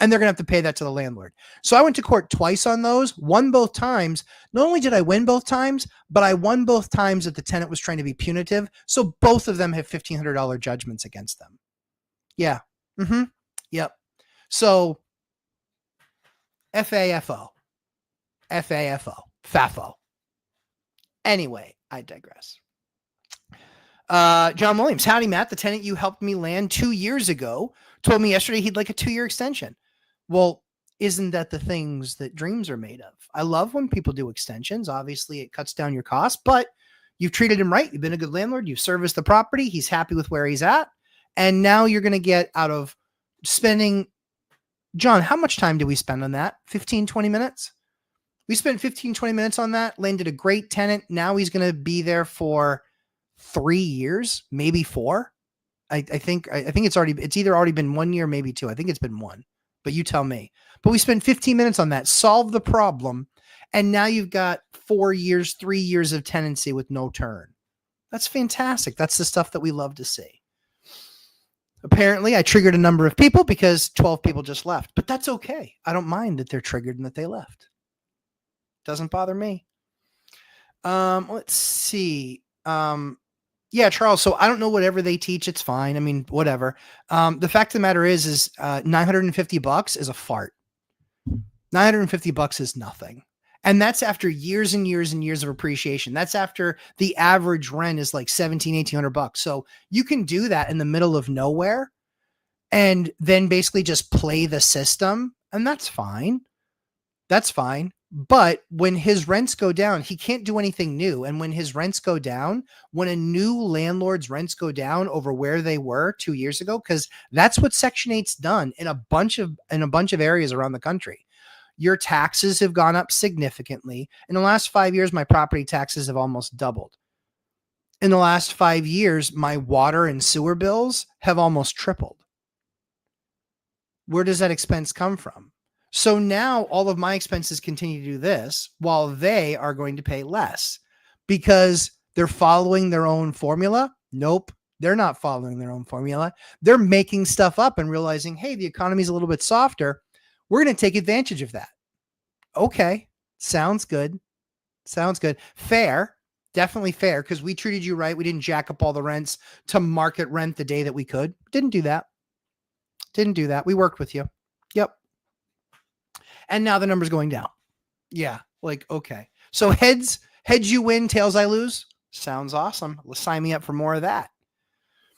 and they're going to have to pay that to the landlord. So I went to court twice on those, won both times. Not only did I win both times, but I won both times that the tenant was trying to be punitive. So both of them have $1,500 judgments against them. Yeah. Mm-hmm. Yep. So FAFO. FAFO. Anyway, I digress. John Williams, howdy, Matt. The tenant you helped me land 2 years ago told me yesterday he'd like a 2-year extension. Well, isn't that the things that dreams are made of? I love when people do extensions. Obviously, it cuts down your costs, but you've treated him right. You've been a good landlord. You've serviced the property. He's happy with where he's at. And now you're going to get out of spending. John, how much time did we spend on that? 15, 20 minutes? We spent 15, 20 minutes on that, landed a great tenant. Now he's going to be there for 3 years, maybe 4. I think it's either already been 1 year, maybe 2. I think it's been 1, but you tell me. But we spent 15 minutes on that, solve the problem. And now you've got 4 years, 3 years of tenancy with no turn. That's fantastic. That's the stuff that we love to see. Apparently I triggered a number of people because 12 people just left, but that's okay. I don't mind that they're triggered and that they left. Doesn't bother me. Let's see. Yeah, Charles. So I don't know whatever they teach. It's fine. I mean, whatever. The fact of the matter is $950 is a fart. $950 is nothing. And that's after years and years and years of appreciation. That's after the average rent is like $1,700-$1,800. So you can do that in the middle of nowhere and then basically just play the system. And that's fine. That's fine. But when his rents go down, he can't do anything new. And when his rents go down, when a new landlord's rents go down over where they were 2 years ago, because that's what Section 8's done in a bunch of areas around the country. Your taxes have gone up significantly. In the last 5 years, my property taxes have almost doubled. In the last 5 years, my water and sewer bills have almost tripled. Where does that expense come from? So now all of my expenses continue to do this while they are going to pay less because they're following their own formula. Nope. They're not following their own formula. They're making stuff up and realizing, hey, the economy's a little bit softer. We're going to take advantage of that. Okay. Sounds good. Sounds good. Fair. Definitely fair, because we treated you right. We didn't jack up all the rents to market rent the day that we could. Didn't do that. Didn't do that. We worked with you. Yep. And now the number's going down. Yeah. Like, okay. So heads you win, tails I lose. Sounds awesome. Sign me up for more of that.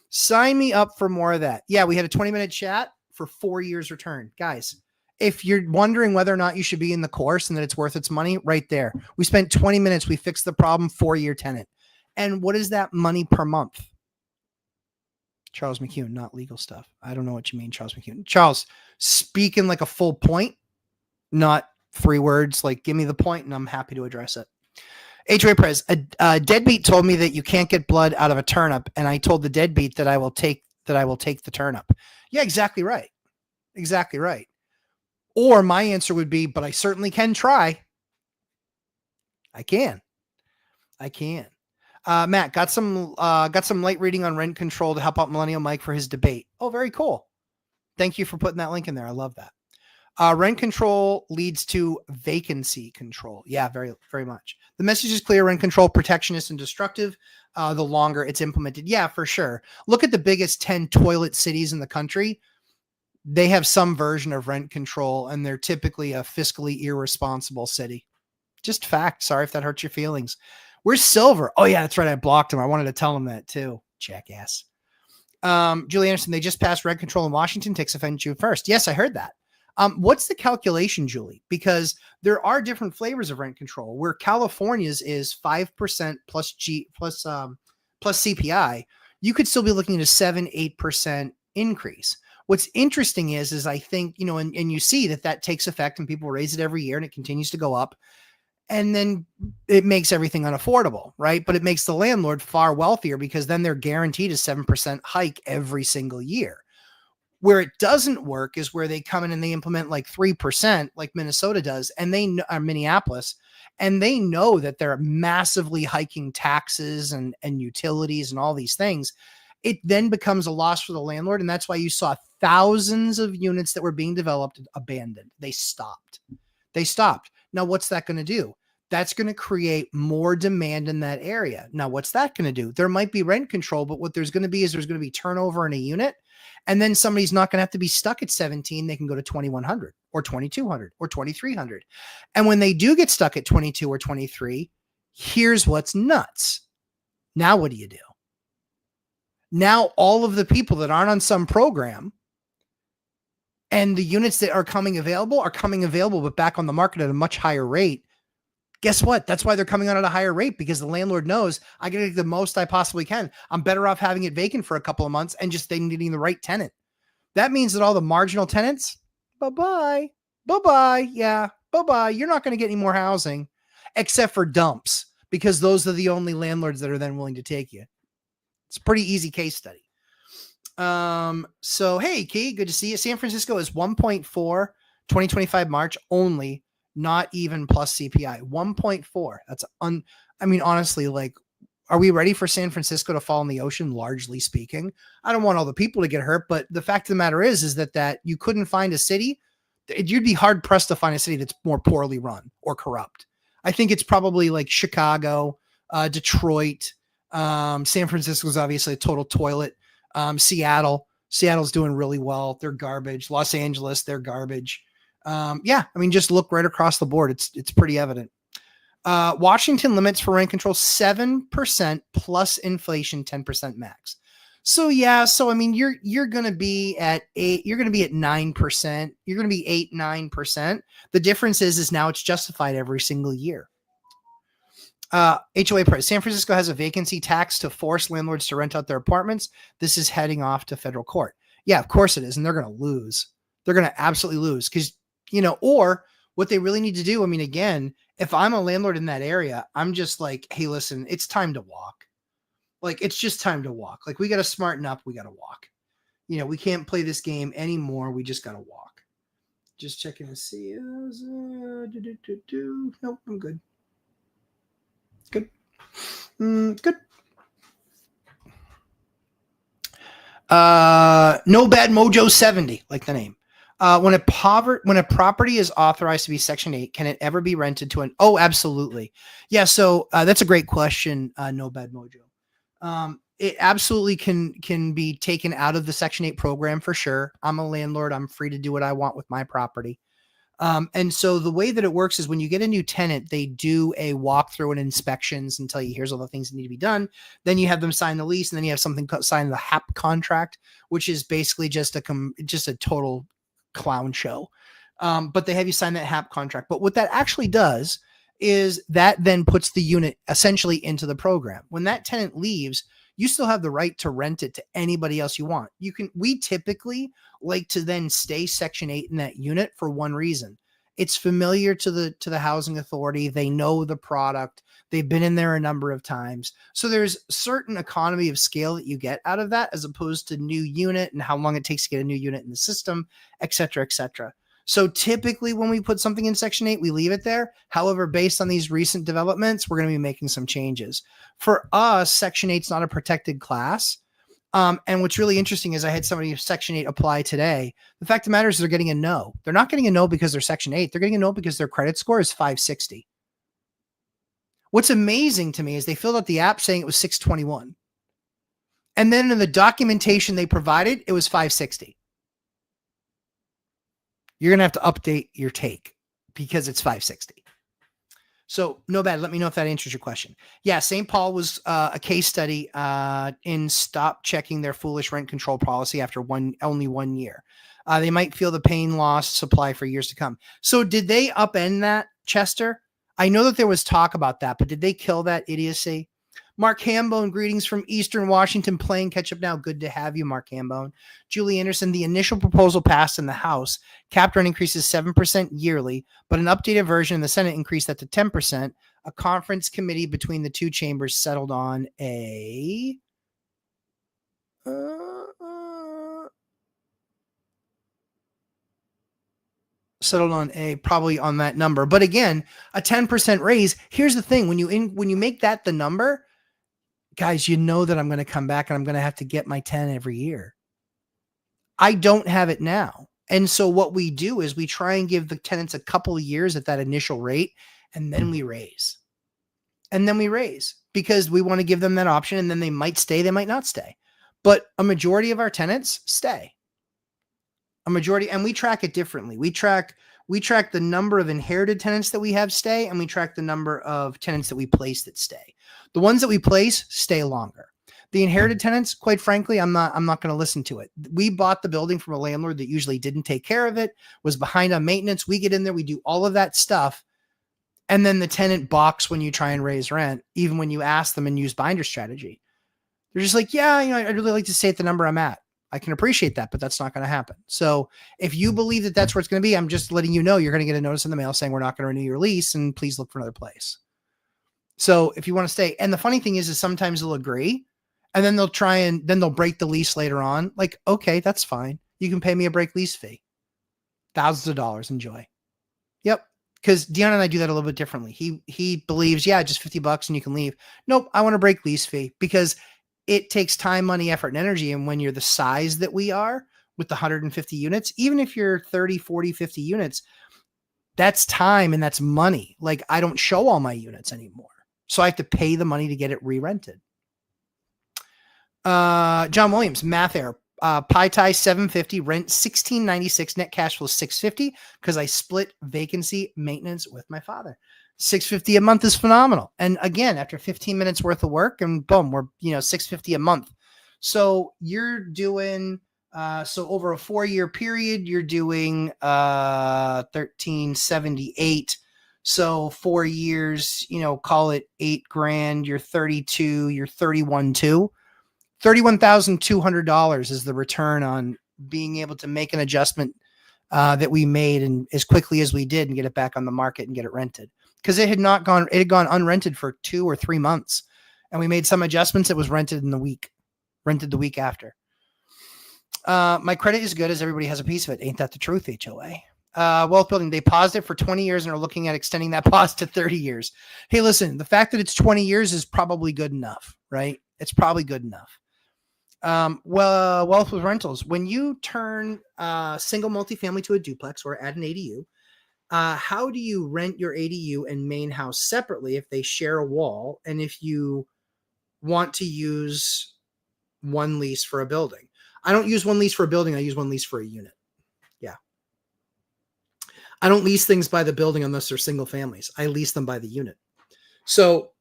Sign me up for more of that. Yeah, we had a 20-minute chat for 4 years return. Guys, if you're wondering whether or not you should be in the course and that it's worth its money, right there. We spent 20 minutes. We fixed the problem, 4-year tenant. And what is that money per month? Charles McCune, not legal stuff. I don't know what you mean, Charles McCune. Charles, speaking like a full point, not 3 words. Like, give me the point and I'm happy to address it. HOA Prez, a deadbeat told me that you can't get blood out of a turnip, and I told the deadbeat that I will take the turnip. Yeah, exactly right. Exactly right. Or my answer would be, but I certainly can try. I can. Matt, got some light reading on rent control to help out Millennial Mike for his debate. Oh, very cool. Thank you for putting that link in there. I love that. Rent control leads to vacancy control. Yeah, very, very much. The message is clear. Rent control, protectionist and destructive. The longer it's implemented. Yeah, for sure. Look at the biggest 10 toilet cities in the country. They have some version of rent control, and they're typically a fiscally irresponsible city. Just fact. Sorry if that hurts your feelings. Where's Silver? Oh, yeah, that's right. I blocked him. I wanted to tell him that too. Jackass. Julie Anderson, they just passed rent control in Washington. Takes effect June 1st. Yes, I heard that. What's the calculation, Julie? Because there are different flavors of rent control. Where California's is 5% plus CPI, you could still be looking at a 7-8% increase. What's interesting is I think, and you see that takes effect and people raise it every year and it continues to go up. And then it makes everything unaffordable, right? But it makes the landlord far wealthier because then they're guaranteed a 7% hike every single year. Where it doesn't work is where they come in and they implement like 3%, like Minnesota does, and Minneapolis, and they know that they're massively hiking taxes and utilities and all these things. It then becomes a loss for the landlord, and that's why you saw thousands of units that were being developed abandoned. They stopped. Now, what's that going to do? That's going to create more demand in that area. Now, what's that going to do? There might be rent control, but what there's going to be turnover in a unit. And then somebody's not going to have to be stuck at 17. They can go to 2,100 or 2,200 or 2,300. And when they do get stuck at 22 or 23, here's what's nuts. Now, what do? Now, all of the people that aren't on some program and the units that are coming available, but back on the market at a much higher rate. Guess what? That's why they're coming on at a higher rate, because the landlord knows I got to get the most I possibly can. I'm better off having it vacant for a couple of months and just getting the right tenant. That means that all the marginal tenants, bye-bye. Yeah, bye-bye. You're not going to get any more housing except for dumps, because those are the only landlords that are then willing to take you. It's a pretty easy case study. So, hey, Key, good to see you. San Francisco is 1.4, 2025 March only. Not even plus CPI, 1.4. That's honestly, like, are we ready for San Francisco to fall in the ocean? Largely speaking, I don't want all the people to get hurt, but the fact of the matter is that you couldn't find a city. You'd be hard pressed to find a city that's more poorly run or corrupt. I think it's probably like Chicago, Detroit, San Francisco is obviously a total toilet. Seattle's doing really well. They're garbage. Los Angeles, they're garbage. Just look right across the board. It's pretty evident. Washington limits for rent control 7% plus inflation 10% max. So yeah, you're going to be at 8, you're going to be at 9%. You're going to be 8-9%. The difference is now it's justified every single year. HOA price. San Francisco has a vacancy tax to force landlords to rent out their apartments. This is heading off to federal court. Yeah, of course it is. And they're going to lose. They're going to absolutely lose because, or what they really need to do. Again, if I'm a landlord in that area, I'm just like, hey, listen, it's time to walk. Like, it's just time to walk. Like, we got to smarten up. We got to walk. We can't play this game anymore. We just got to walk. Just checking to see. Nope, I'm good. Good. Good. No Bad Mojo 70, like the name. When a property is authorized to be Section 8, can it ever be rented to an? Oh, absolutely. Yeah. So that's a great question. No Bad Mojo. It absolutely can be taken out of the Section 8 program for sure. I'm a landlord. I'm free to do what I want with my property. And so the way that it works is when you get a new tenant, they do a walkthrough and inspections and tell you here's all the things that need to be done. Then you have them sign the lease, and then you have something signed the HAP contract, which is basically just a total clown show. But they have you sign that HAP contract. But what that actually does is that then puts the unit essentially into the program. When that tenant leaves, you still have the right to rent it to anybody else you want. We typically like to then stay Section 8 in that unit for one reason. It's familiar to the housing authority. They know the product. They've been in there a number of times. So there's certain economy of scale that you get out of that, as opposed to new unit and how long it takes to get a new unit in the system, et cetera, et cetera. So typically when we put something in Section 8, we leave it there. However, based on these recent developments, we're going to be making some changes. For us, Section 8 is not a protected class. And what's really interesting is I had somebody Section 8 apply today. The fact of the matter is they're getting a no. They're not getting a no because they're Section 8. They're getting a no because their credit score is 560. What's amazing to me is they filled out the app saying it was 621. And then in the documentation they provided, it was 560. You're going to have to update your take because it's 560. So no bad. Let me know if that answers your question. Yeah. St. Paul was a case study in stop checking their foolish rent control policy after only 1 year. They might feel the pain, loss, supply for years to come. So did they upend that, Chester? I know that there was talk about that, but did they kill that idiocy? Mark Hambone, greetings from Eastern Washington, playing catch up now. Good to have you, Mark Hambone. Julie Anderson, the initial proposal passed in the House. Cap rent increases 7% yearly, but an updated version in the Senate increased that to 10%. A conference committee between the two chambers settled on a... probably on that number. But again, a 10% raise. Here's the thing. When you make that the number, guys, you know that I'm going to come back and I'm going to have to get my 10 every year. I don't have it now. And so what we do is we try and give the tenants a couple of years at that initial rate, and then we raise. Because we want to give them that option, and then they might stay, they might not stay. But a majority of our tenants stay. A majority, and we track it differently. We track the number of inherited tenants that we have stay, and we track the number of tenants that we place that stay. The ones that we place stay longer. The inherited tenants, quite frankly, I'm not going to listen to it. We bought the building from a landlord that usually didn't take care of it, was behind on maintenance. We get in there, we do all of that stuff. And then the tenant balks when you try and raise rent, even when you ask them and use binder strategy. They're just like, yeah, I'd really like to stay at the number I'm at. I can appreciate that, but that's not going to happen. So if you believe that that's where it's going to be, I'm just letting you know you're going to get a notice in the mail saying we're not going to renew your lease and please look for another place. So if you want to stay, and the funny thing is sometimes they'll agree and then they'll break the lease later on. Like, okay, that's fine. You can pay me a break lease fee. Thousands of dollars. Enjoy. Yep. Because Dion and I do that a little bit differently. He believes, yeah, just $50 and you can leave. Nope. I want a break lease fee because it takes time, money, effort, and energy. And when you're the size that we are with the 150 units, even if you're 30, 40, 50 units, that's time and that's money. Like I don't show all my units anymore. So I have to pay the money to get it re-rented. John Williams, math error. Pi tie 750, rent 1696, net cash flow 650 because I split vacancy maintenance with my father. 650 a month is phenomenal. And again, after 15 minutes worth of work and boom, we're 650 a month. So you're doing so over a 4-year period, you're doing 1378. So 4 years, call it $8,000, you're 32, you're 31,200. $31,200 is the return on being able to make an adjustment that we made and as quickly as we did and get it back on the market and get it rented. Because it had gone unrented for 2 or 3 months. And we made some adjustments. It was rented the week after. My credit is good as everybody has a piece of it. Ain't that the truth, HOA? wealth building. They paused it for 20 years and are looking at extending that pause to 30 years. Hey, listen, the fact that it's 20 years is probably good enough, right? It's probably good enough. Well, wealth with rentals. When you turn single multifamily to a duplex or add an ADU, how do you rent your ADU and main house separately if they share a wall and if you want to use one lease for a building? I don't use one lease for a building. I use one lease for a unit. Yeah. I don't lease things by the building unless they're single families. I lease them by the unit. So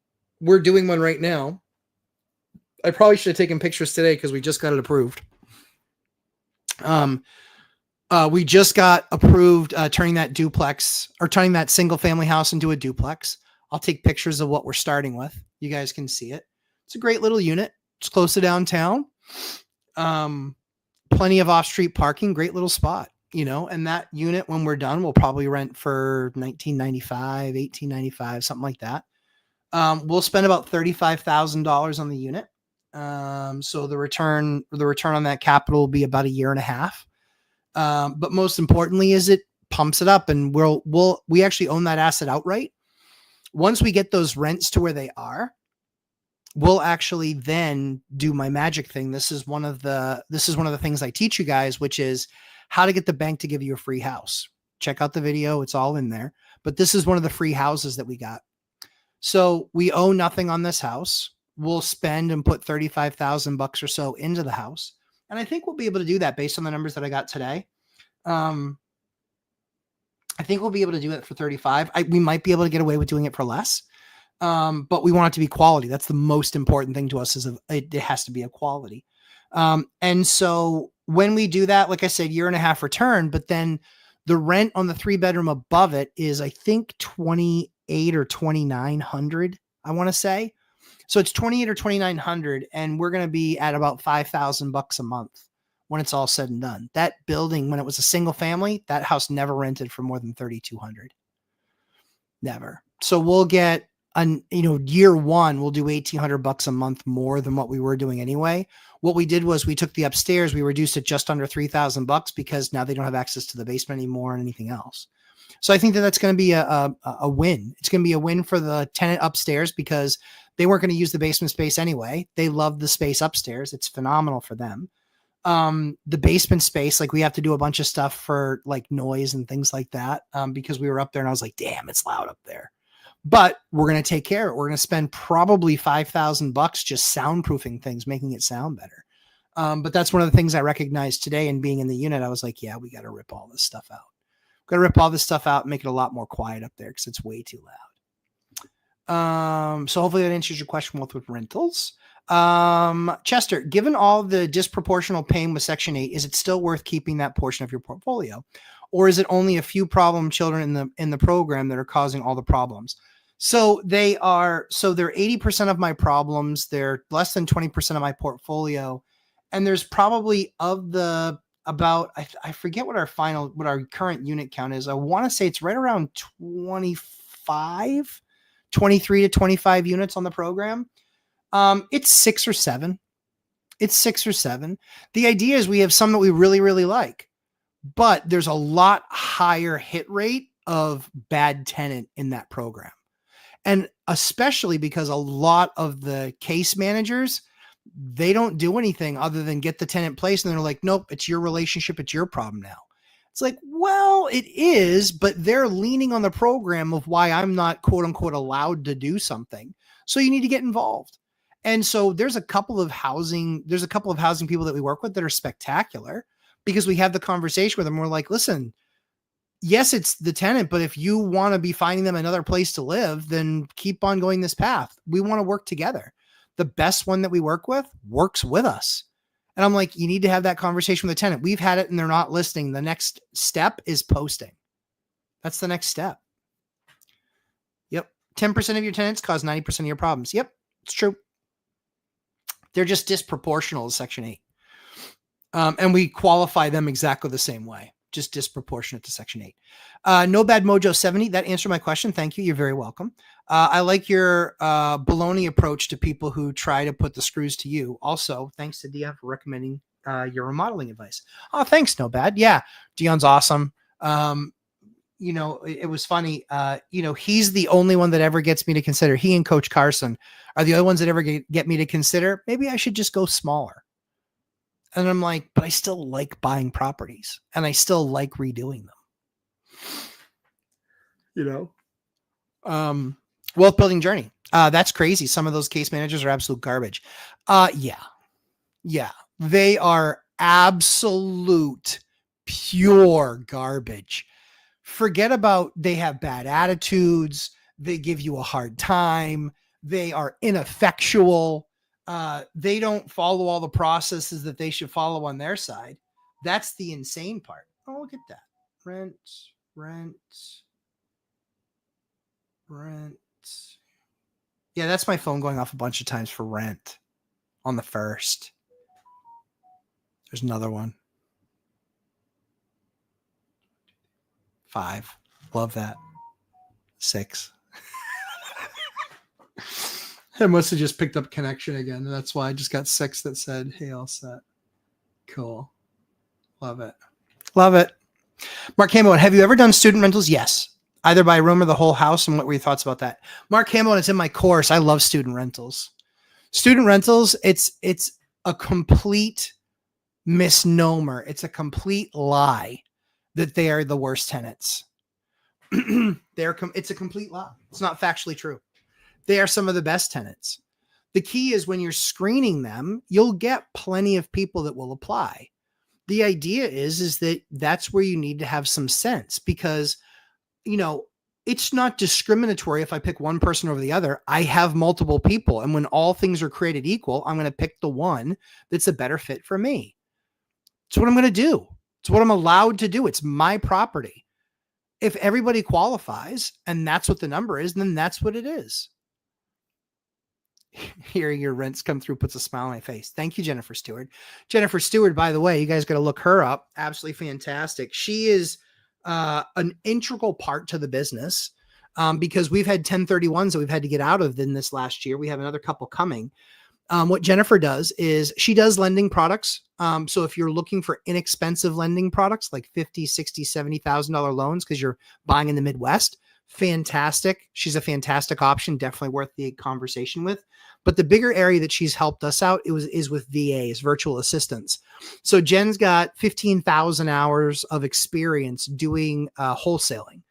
we're doing one right now. I probably should have taken pictures today because we just got it approved. We just got approved turning that duplex or turning that single family house into a duplex. I'll take pictures of what we're starting with. You guys can see it. It's a great little unit. It's close to downtown. Plenty of off-street parking. Great little spot, and that unit, when we're done, we'll probably rent for $19.95, $18.95, something like that. We'll spend about $35,000 on the unit. So the return on that capital will be about a year and a half. But most importantly is it pumps it up, and we actually own that asset outright. Once we get those rents to where they are, we'll actually then do my magic thing. This is one of the things I teach you guys, which is how to get the bank to give you a free house. Check out the video. It's all in there, but this is one of the free houses that we got. So we owe nothing on this house. We'll spend and put $35,000 or so into the house. And I think we'll be able to do that based on the numbers that I got today. I think we'll be able to do it for 35. We might be able to get away with doing it for less. But we want it to be quality. That's the most important thing to us, is it has to be a quality. And so when we do that, like I said, year and a half return, but then the rent on the 3-bedroom above it is, I think, $2,800 or $2,900, I want to say. So it's $2,800 or $2,900, and we're going to be at about $5,000 a month when it's all said and done. That building, when it was a single family, that house never rented for more than $3,200. Never. So we'll get year one, we'll do $1,800 a month more than what we were doing anyway. What we did was we took the upstairs, we reduced it just under $3,000 because now they don't have access to the basement anymore and anything else. So I think that's going to be a win. It's going to be a win for the tenant upstairs because they weren't going to use the basement space anyway. They love the space upstairs. It's phenomenal for them. The basement space, like we have to do a bunch of stuff for like noise and things like that because we were up there and I was like, damn, it's loud up there. But we're going to take care of it. We're going to spend probably $5,000 just soundproofing things, making it sound better. But that's one of the things I recognized today, and being in the unit, I was like, yeah, we got to rip all this stuff out. Got to rip all this stuff out and make it a lot more quiet up there because it's way too loud. So hopefully that answers your question with rentals. Chester, given all the disproportional pain with Section 8, is it still worth keeping that portion of your portfolio? Or is it only a few problem children in the program that are causing all the problems? So they're 80% of my problems. They're less than 20% of my portfolio. And there's probably I forget what our current unit count is. I want to say it's right around 23 to 25 units on the program. It's 6 or 7. The idea is we have some that we really, really like, but there's a lot higher hit rate of bad tenant in that program. And especially because a lot of the case managers, they don't do anything other than get the tenant placed. And they're like, nope, it's your relationship. It's your problem now. It's like, well, it is, but they're leaning on the program of why I'm not quote unquote allowed to do something. So you need to get involved. And so there's a couple of housing people that we work with that are spectacular because we have the conversation with them. We're like, listen, yes, it's the tenant, but if you want to be finding them another place to live, then keep on going this path. We want to work together. The best one that we work with works with us. And I'm like, you need to have that conversation with the tenant. We've had it and they're not listening. The next step is posting. That's the next step. Yep. 10% of your tenants cause 90% of your problems. Yep. It's true. They're just disproportional to Section 8. And we qualify them exactly the same way, just disproportionate to Section 8. No Bad Mojo 70. That answered my question. Thank you. You're very welcome. I like your baloney approach to people who try to put the screws to you. Also, thanks to Dion for recommending your remodeling advice. Oh, thanks, No Bad. Yeah, Dion's awesome. it was funny. He's the only one that ever gets me to consider. He and Coach Carson are the only ones that ever get me to consider, maybe I should just go smaller. And I'm like, but I still like buying properties and I still like redoing them. Wealth building journey. That's crazy. Some of those case managers are absolute garbage. Yeah. They are absolute pure garbage. Forget about they have bad attitudes. They give you a hard time. They are ineffectual. They don't follow all the processes that they should follow on their side. That's the insane part. Oh, look at that. Rent. Yeah, that's my phone going off a bunch of times for rent on the first. There's another one. 5. Love that. 6. I must have just picked up connection again. That's why I just got 6 that said, hey, all set. Cool. Love it. Mark Hamilton, have you ever done student rentals? Yes. Either by room or the whole house. And what were your thoughts about that? Mark Hamilton, it's in my course. I love student rentals. Student rentals, it's a complete misnomer. It's a complete lie that they are the worst tenants. It's a complete lie. It's not factually true. They are some of the best tenants. The key is when you're screening them, you'll get plenty of people that will apply. The idea is that that's where you need to have some sense because, it's not discriminatory if I pick one person over the other. I have multiple people. And when all things are created equal, I'm going to pick the one that's a better fit for me. It's what I'm going to do. It's what I'm allowed to do. It's my property. If everybody qualifies and that's what the number is, then that's what it is. Hearing your rents come through puts a smile on my face. Thank you, Jennifer Stewart. Jennifer Stewart, by the way, you guys got to look her up. Absolutely fantastic. She is an integral part to the business because we've had 1031s that we've had to get out of in this last year. We have another couple coming. What Jennifer does is she does lending products. So if you're looking for inexpensive lending products like $50,000, $60,000, $70,000 loans because you're buying in the Midwest, fantastic. She's a fantastic option, definitely worth the conversation with. But the bigger area that she's helped us out is with VAs, virtual assistants. So Jen's got 15,000 hours of experience doing wholesaling.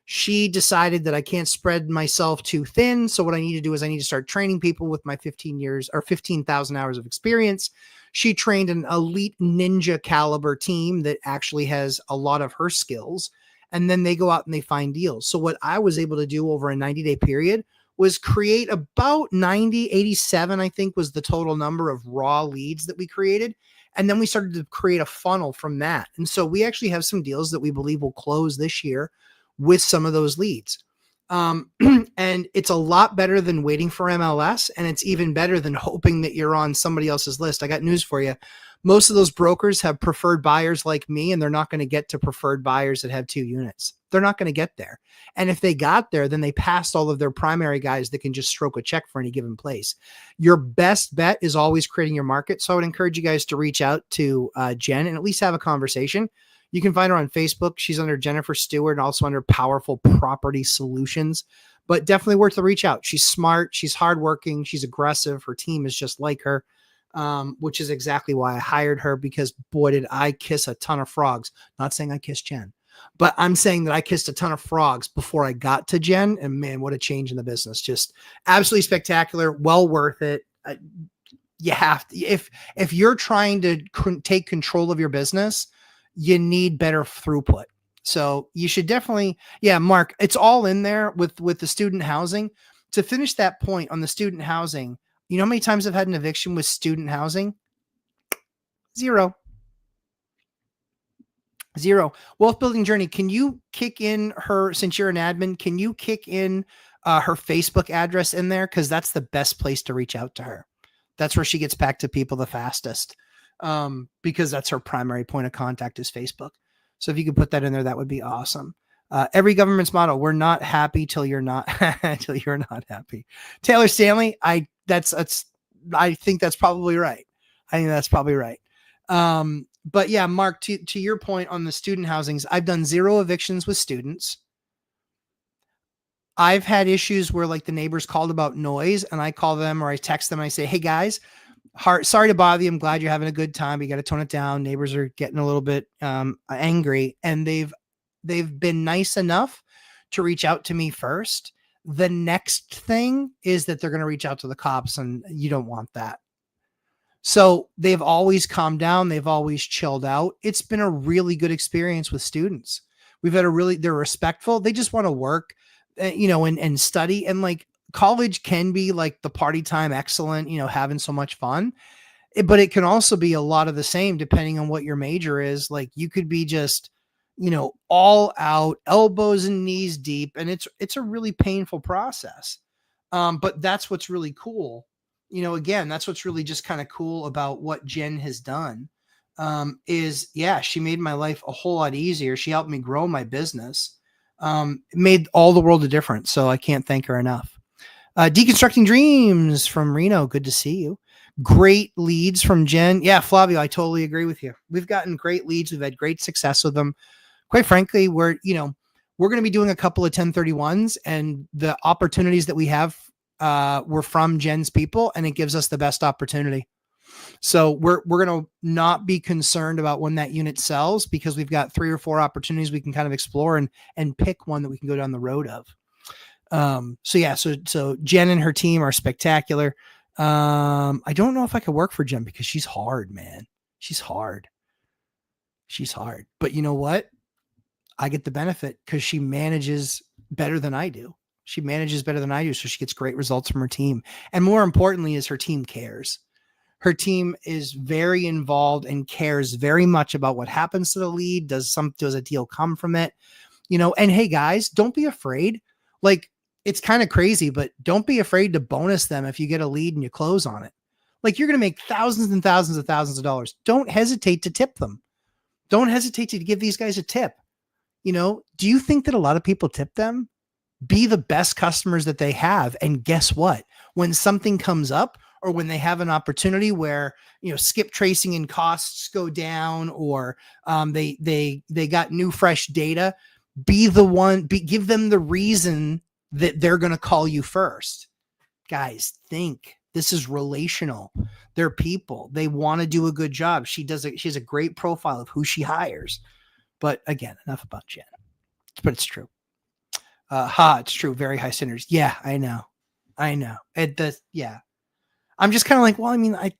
She decided that I can't spread myself too thin. So what I need to do is I need to start training people with my 15,000 hours of experience. She trained an elite ninja caliber team that actually has a lot of her skills. And then they go out and they find deals. So what I was able to do over a 90-day period was create about 87, I think was the total number of raw leads that we created. And then we started to create a funnel from that. And so we actually have some deals that we believe will close this year with some of those leads. And it's a lot better than waiting for MLS. And it's even better than hoping that you're on somebody else's list. I got news for you. Most of those brokers have preferred buyers like me, and they're not going to get to preferred buyers that have 2 units. They're not going to get there. And if they got there, then they passed all of their primary guys that can just stroke a check for any given place. Your best bet is always creating your market. So I would encourage you guys to reach out to Jen and at least have a conversation. You can find her on Facebook. She's under Jennifer Stewart and also under Powerful Property Solutions, but definitely worth the reach out. She's smart. She's hardworking. She's aggressive. Her team is just like her. Which is exactly why I hired her, because boy, did I kiss a ton of frogs. Not saying I kissed Jen, but I'm saying that I kissed a ton of frogs before I got to Jen, and man, what a change in the business. Just absolutely spectacular. Well worth it. You have to, if you're trying to take control of your business, you need better throughput. So you should definitely, Mark, it's all in there with the student housing. To finish that point on the student housing, you know how many times I've had an eviction with student housing? 0. Wealth building journey. Can you kick in her, since you're an admin, can you kick in her Facebook address in there? Because that's the best place to reach out to her. That's where she gets back to people the fastest, because that's her primary point of contact is Facebook. So if you could put that in there, that would be awesome. Every government's motto: we're not happy till you're not till you're not happy. Taylor Stanley, I think that's probably right. But yeah, Mark, to your point on the student housings, I've done 0 evictions with students. I've had issues where like the neighbors called about noise and I call them or I text them and I say, hey guys, sorry to bother you. I'm glad you're having a good time. You got to tone it down. Neighbors are getting a little bit angry, and they've been nice enough to reach out to me first. The next thing is that they're going to reach out to the cops, and you don't want that. So they've always calmed down. They've always chilled out. It's been a really good experience with students. They're respectful. They just want to work, and study. And like college can be like the party time, excellent, having so much fun. But it can also be a lot of the same depending on what your major is. Like you could be just, all out, elbows and knees deep. And it's a really painful process. But that's what's really cool. Again, that's what's really just kind of cool about what Jen has done. She made my life a whole lot easier. She helped me grow my business. It made all the world a difference. So I can't thank her enough. Deconstructing Dreams from Reno. Good to see you. Great leads from Jen. Yeah, Flavio, I totally agree with you. We've gotten great leads. We've had great success with them. Quite frankly, we're going to be doing a couple of 1031s, and the opportunities that we have were from Jen's people, and it gives us the best opportunity. So we're going to not be concerned about when that unit sells, because we've got 3 or 4 opportunities we can kind of explore and pick one that we can go down the road of. So Jen and her team are spectacular. I don't know if I could work for Jen because she's hard, man. She's hard. But you know what? I get the benefit because she manages better than I do. So she gets great results from her team. And more importantly is her team cares. Her team is very involved and cares very much about what happens to the lead. Does a deal come from it? And hey guys, don't be afraid. Like, it's kind of crazy, but don't be afraid to bonus them if you get a lead and you close on it. Like, you're going to make thousands and thousands of dollars. Don't hesitate to tip them. Don't hesitate to give these guys a tip. Do you think that a lot of people tip them? Be the best customers that they have. And guess what? When something comes up, or when they have an opportunity where, skip tracing and costs go down, or they got new fresh data, give them the reason that they're going to call you first. Guys, think. This is relational. They're people. They want to do a good job. She has a great profile of who she hires. But again, enough about Jen. But it's true. It's true. Very high standards. Yeah, I know. Yeah. I'm just kind of like, well, I mean, I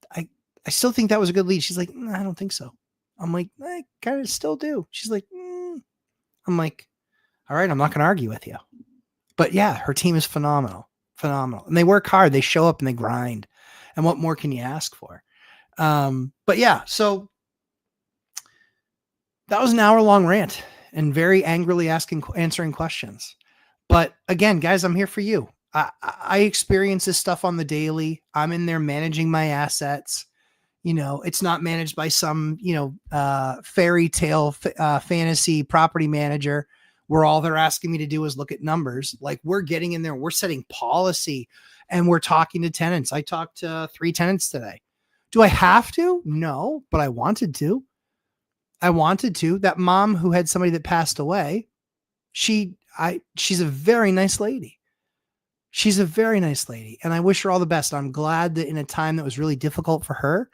still think that was a good lead. She's like, I don't think so. I'm like, I kind of still do. She's like, I'm like, all right, I'm not going to argue with you. But yeah, her team is phenomenal. And they work hard. They show up and they grind. And what more can you ask for? But yeah, so that was an hour-long rant and very angrily answering questions. But again, guys, I'm here for you. I experience this stuff on the daily. I'm in there managing my assets. It's not managed by some, fairy tale fantasy property manager where all they're asking me to do is look at numbers. Like, we're getting in there, we're setting policy, and we're talking to tenants. I talked to 3 tenants today. Do I have to? No, but I wanted to. That mom who had somebody that passed away, she's a very nice lady. And I wish her all the best. I'm glad that in a time that was really difficult for her,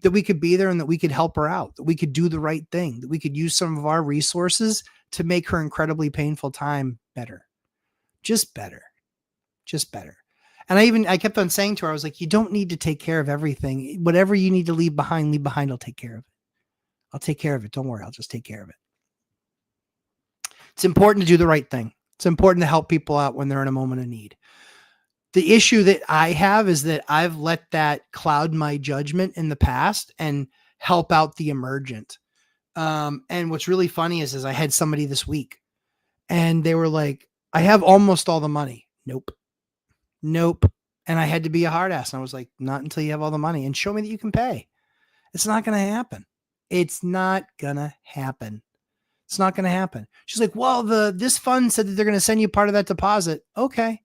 that we could be there and that we could help her out, that we could do the right thing, that we could use some of our resources to make her incredibly painful time better. Just better. And I kept on saying to her, I was like, you don't need to take care of everything. Whatever you need to leave behind, I'll take care of it. Don't worry. I'll just take care of it. It's important to do the right thing. It's important to help people out when they're in a moment of need. The issue that I have is that I've let that cloud my judgment in the past and help out the emergent. And what's really funny is I had somebody this week and they were like, I have almost all the money. Nope. And I had to be a hard ass. And I was like, not until you have all the money and show me that you can pay. It's not going to happen. It's not going to happen. She's like, well, this fund said that they're going to send you part of that deposit. Okay.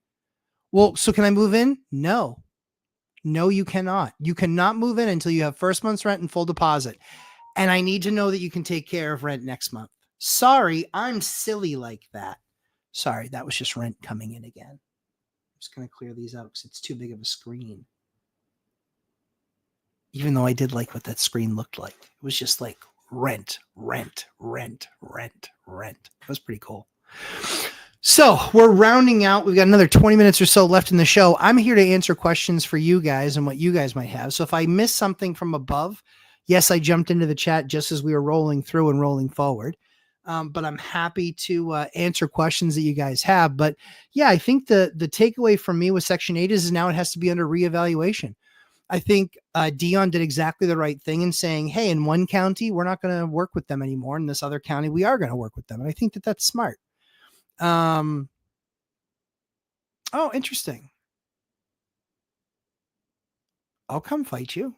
Well, so can I move in? No, you cannot. You cannot move in until you have first month's rent and full deposit. And I need to know that you can take care of rent next month. Sorry, I'm silly like that. Sorry, that was just rent coming in again. I'm just going to clear these out because it's too big of a screen. Even though I did like what that screen looked like. It was just like rent. It was pretty cool. So we're rounding out. We've got another 20 minutes or so left in the show. I'm here to answer questions for you guys and what you guys might have. So if I miss something from above, yes, I jumped into the chat just as we were rolling through and rolling forward. But I'm happy to answer questions that you guys have. But yeah, I think the takeaway from me with Section 8 is now it has to be under reevaluation. I think Dion did exactly the right thing in saying, hey, in one county, we're not going to work with them anymore. In this other county, we are going to work with them. And I think that that's smart. Oh, interesting. I'll come fight you.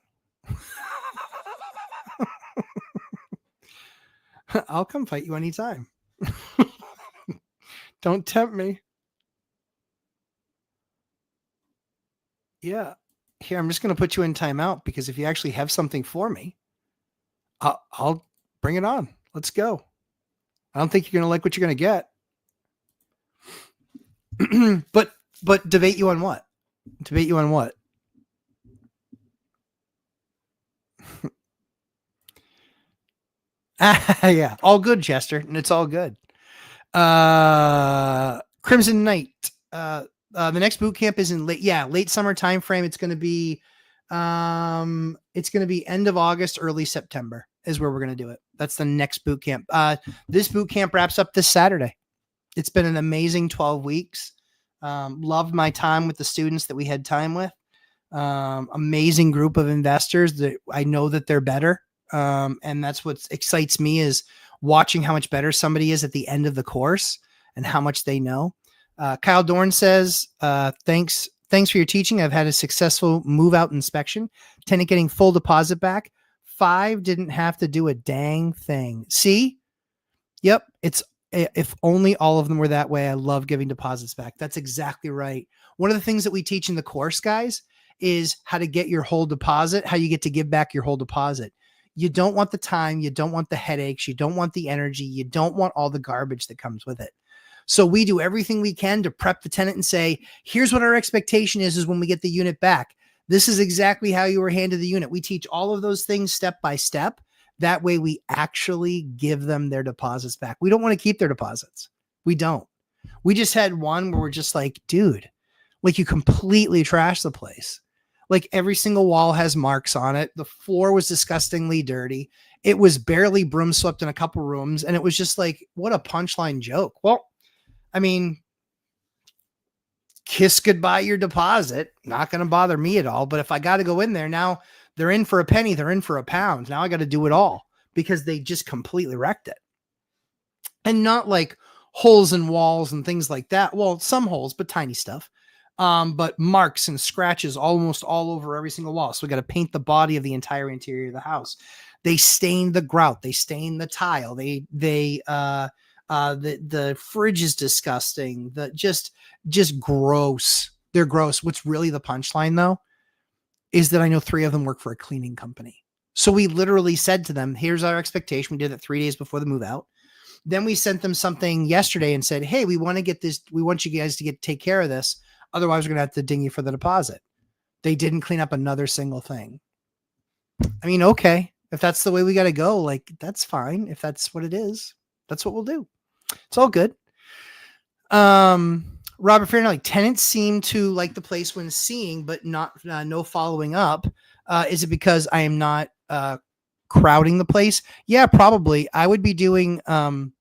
I'll come fight you anytime. Don't tempt me. Yeah. Here, I'm just going to put you in timeout because if you actually have something for me, I'll bring it on. Let's go. I don't think you're going to like what you're going to get. but debate you on what? Debate you on what? Yeah, all good, Chester, and it's all good. Crimson Knight. The next boot camp is in late summer time frame. It's going to be end of August, early September is where we're going to do it. That's the next boot camp. This boot camp wraps up this Saturday. It's been an amazing 12 weeks. Loved my time with the students that we had time with. Amazing group of investors that I know that they're better. And that's what excites me is watching how much better somebody is at the end of the course and how much they know. Kyle Dorn says, thanks for your teaching. I've had a successful move out inspection. Tenant getting full deposit back. 5 didn't have to do a dang thing. See? Yep. If only all of them were that way. I love giving deposits back. That's exactly right. One of the things that we teach in the course, guys, is how to get your whole deposit, how you get to give back your whole deposit. You don't want the time. You don't want the headaches. You don't want the energy. You don't want all the garbage that comes with it. So we do everything we can to prep the tenant and say, here's what our expectation is when we get the unit back. This is exactly how you were handed the unit. We teach all of those things step by step. That way we actually give them their deposits back. We don't want to keep their deposits. We don't. We just had one where we're just like, dude, like you completely trashed the place. Like every single wall has marks on it. The floor was disgustingly dirty. It was barely broom swept in a couple rooms. And it was just like, what a punchline joke. Well, I mean, kiss goodbye your deposit. Not going to bother me at all. But if I got to go in there now, they're in for a penny. They're in for a pound. Now I got to do it all because they just completely wrecked it. And not like holes in walls and things like that. Well, some holes, but tiny stuff. But marks and scratches almost all over every single wall. So we got to paint the body of the entire interior of the house. They stained the grout. They stained the tile. The fridge is disgusting. Just gross. They're gross. What's really the punchline though, is that I know 3 of them work for a cleaning company. So we literally said to them, here's our expectation. We did it 3 days before the move out. Then we sent them something yesterday and said, hey, we want to get this. We want you guys to take care of this. Otherwise we're going to have to ding you for the deposit. They didn't clean up another single thing. I mean, okay. If that's the way we got to go, like that's fine. If that's what it is, that's what we'll do. It's all good. Robert Fairnell, tenants seem to like the place when seeing, but not no following up. Is it because I am not crowding the place? Yeah, probably. I would be doing one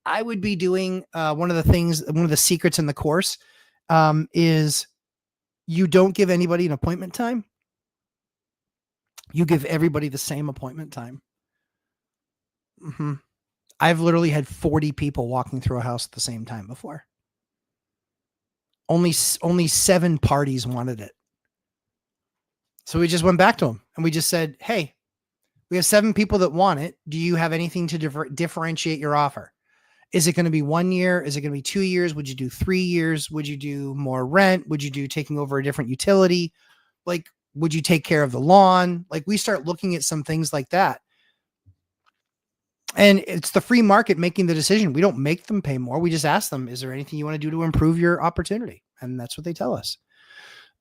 of the secrets in the course is you don't give anybody an appointment time. You give everybody the same appointment time. Mm-hmm. I've literally had 40 people walking through a house at the same time before. Only 7 parties wanted it. So we just went back to them and we just said, hey, we have 7 people that want it. Do you have anything to differentiate your offer? Is it going to be 1 year? Is it going to be 2 years? Would you do 3 years? Would you do more rent? Would you do taking over a different utility? Like, Would you take care of the lawn? Like, we start looking at some things like that. And it's the free market making the decision. We don't make them pay more. We just ask them, is there anything you want to do to improve your opportunity? And that's what they tell us.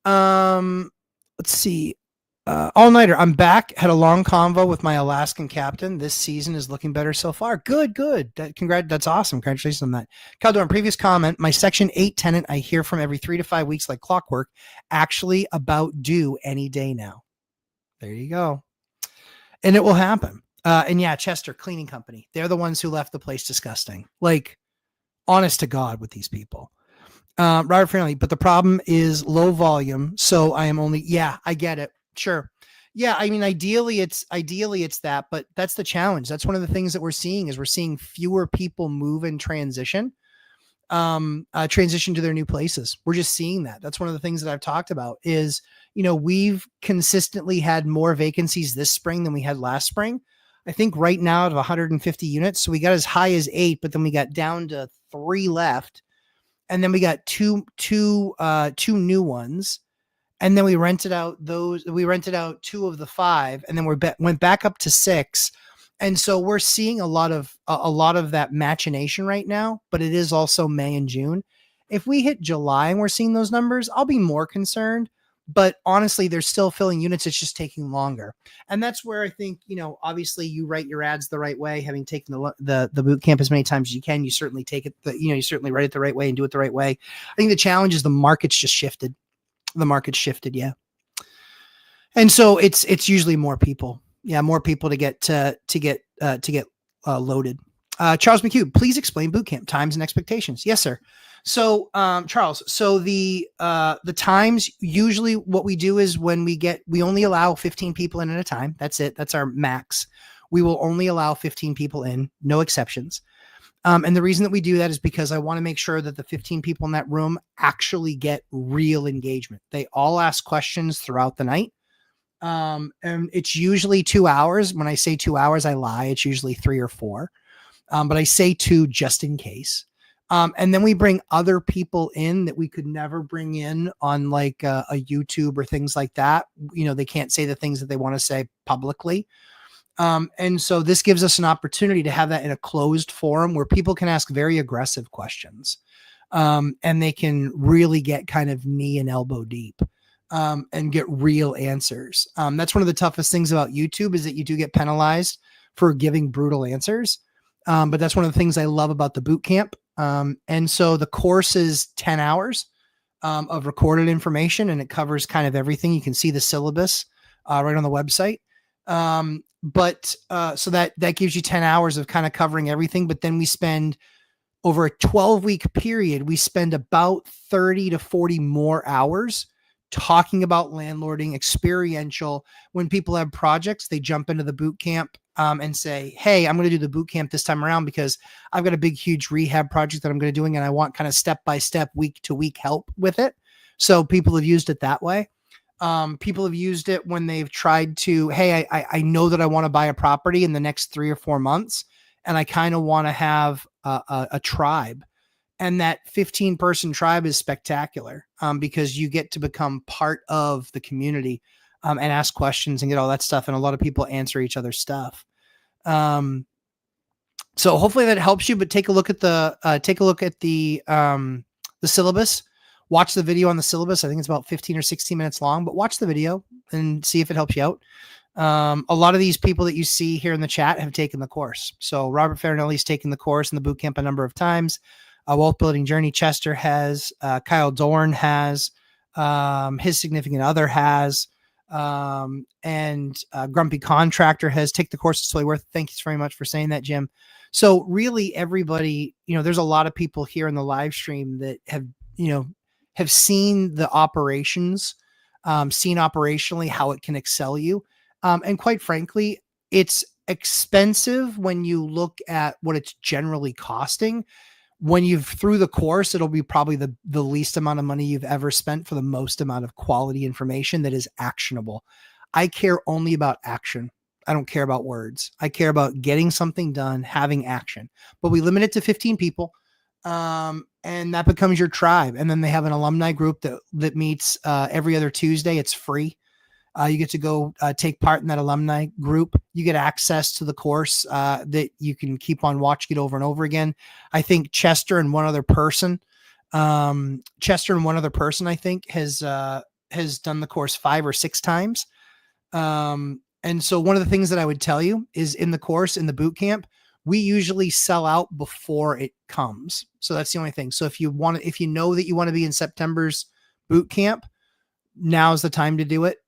Let's see. All nighter. I'm back. Had a long convo with my Alaskan captain. This season is looking better so far. Good. That's awesome. Congratulations on that. Caldor, previous comment, my Section 8 tenant I hear from every 3 to 5 weeks like clockwork, actually about due any day now. There you go. And it will happen. And yeah, Chester Cleaning Company. They're the ones who left the place disgusting. Like, honest to God with these people. Robert Friendly, but the problem is low volume. So I am only, I get it. Sure. Yeah. I mean, ideally it's that, but that's the challenge. That's one of the things that we're seeing fewer people move and transition to their new places. We're just seeing that. That's one of the things that I've talked about is, we've consistently had more vacancies this spring than we had last spring. I think right now out of 150 units. So we got as high as 8, but then we got down to 3 left. And then we got two new ones. And then we rented out 2 of the 5, and then went back up to 6. And so we're seeing a lot of that machination right now, but it is also May and June. If we hit July and we're seeing those numbers, I'll be more concerned. But honestly, they're still filling units. It's just taking longer. And that's where I think, obviously you write your ads the right way, having taken the boot camp as many times as you can, you certainly take it, you certainly write it the right way and do it the right way. I think the challenge is the market's just shifted. Yeah. And so it's usually more people. Yeah. More people to get loaded. Charles McHugh, please explain boot camp times and expectations. Yes, sir. So, Charles, so the times, usually what we do is we only allow 15 people in at a time. That's it. That's our max. We will only allow 15 people in, no exceptions. And the reason that we do that is because I want to make sure that the 15 people in that room actually get real engagement. They all ask questions throughout the night. And it's usually 2 hours. When I say 2 hours, I lie. It's usually 3 or 4. But I say 2 just in case. And then we bring other people in that we could never bring in on like a YouTube or things like that. They can't say the things that they want to say publicly. And so this gives us an opportunity to have that in a closed forum where people can ask very aggressive questions. And they can really get kind of knee and elbow deep, and get real answers. That's one of the toughest things about YouTube is that you do get penalized for giving brutal answers. But that's one of the things I love about the boot camp. And so the course is 10 hours, of recorded information, and it covers kind of everything. You can see the syllabus, right on the website. So that gives you 10 hours of kind of covering everything. But then we spend over a 12-week period, we spend about 30 to 40 more hours talking about landlording, experiential. When people have projects, they jump into the boot camp, and say, hey, I'm going to do the boot camp this time around because I've got a big, huge rehab project that I'm going to doing, and I want kind of step-by-step, week-to-week help with it. So people have used it that way. People have used it when they've tried to, hey, I know that I want to buy a property in the next 3 or 4 months, and I kind of want to have a tribe. And that 15-person tribe is spectacular, because you get to become part of the community, and ask questions and get all that stuff. And a lot of people answer each other's stuff. So hopefully that helps you, but take a look at the syllabus, watch the video on the syllabus. I think it's about 15 or 16 minutes long, but watch the video and see if it helps you out. A lot of these people that you see here in the chat have taken the course. So Robert Farinelli's taken the course in the boot camp a number of times. Wealth Building Journey, Chester has, Kyle Dorn has, his significant other has, and Grumpy Contractor has. Take the course. It's totally worth it. Thank you very much for saying that, Jim. So really everybody, there's a lot of people here in the live stream that have seen the operations, seen operationally how it can excel you. And quite frankly, it's expensive when you look at what it's generally costing. When you've through the course, it'll be probably the least amount of money you've ever spent for the most amount of quality information that is actionable. I care only about action. I don't care about words. I care about getting something done, having action. But we limit it to 15 people, and that becomes your tribe. And then they have an alumni group that meets every other Tuesday. It's free. You get to go take part in that alumni group. You get access to the course that you can keep on watching it over and over again. I think Chester and one other person, I think has done the course 5 or 6 times. And so one of the things that I would tell you is in the course, in the boot camp, we usually sell out before it comes. So that's the only thing. So if you know that you want to be in September's boot camp, now's the time to do it,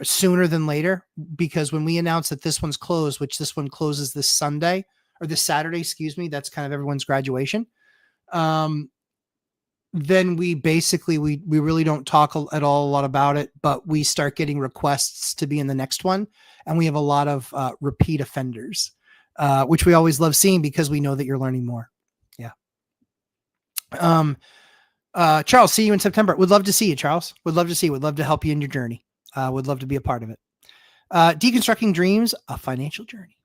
sooner than later, because when we announce that this one's closed, which this one closes this Sunday or this Saturday, excuse me, that's kind of everyone's graduation. Then we basically, we really don't talk at all a lot about it, but we start getting requests to be in the next one. And we have a lot of repeat offenders, which we always love seeing because we know that you're learning more. Yeah. Charles, see you in September. Would love to see you, Charles. Would love to see you. Would love to help you in your journey. Would love to be a part of it. Deconstructing dreams, a financial journey.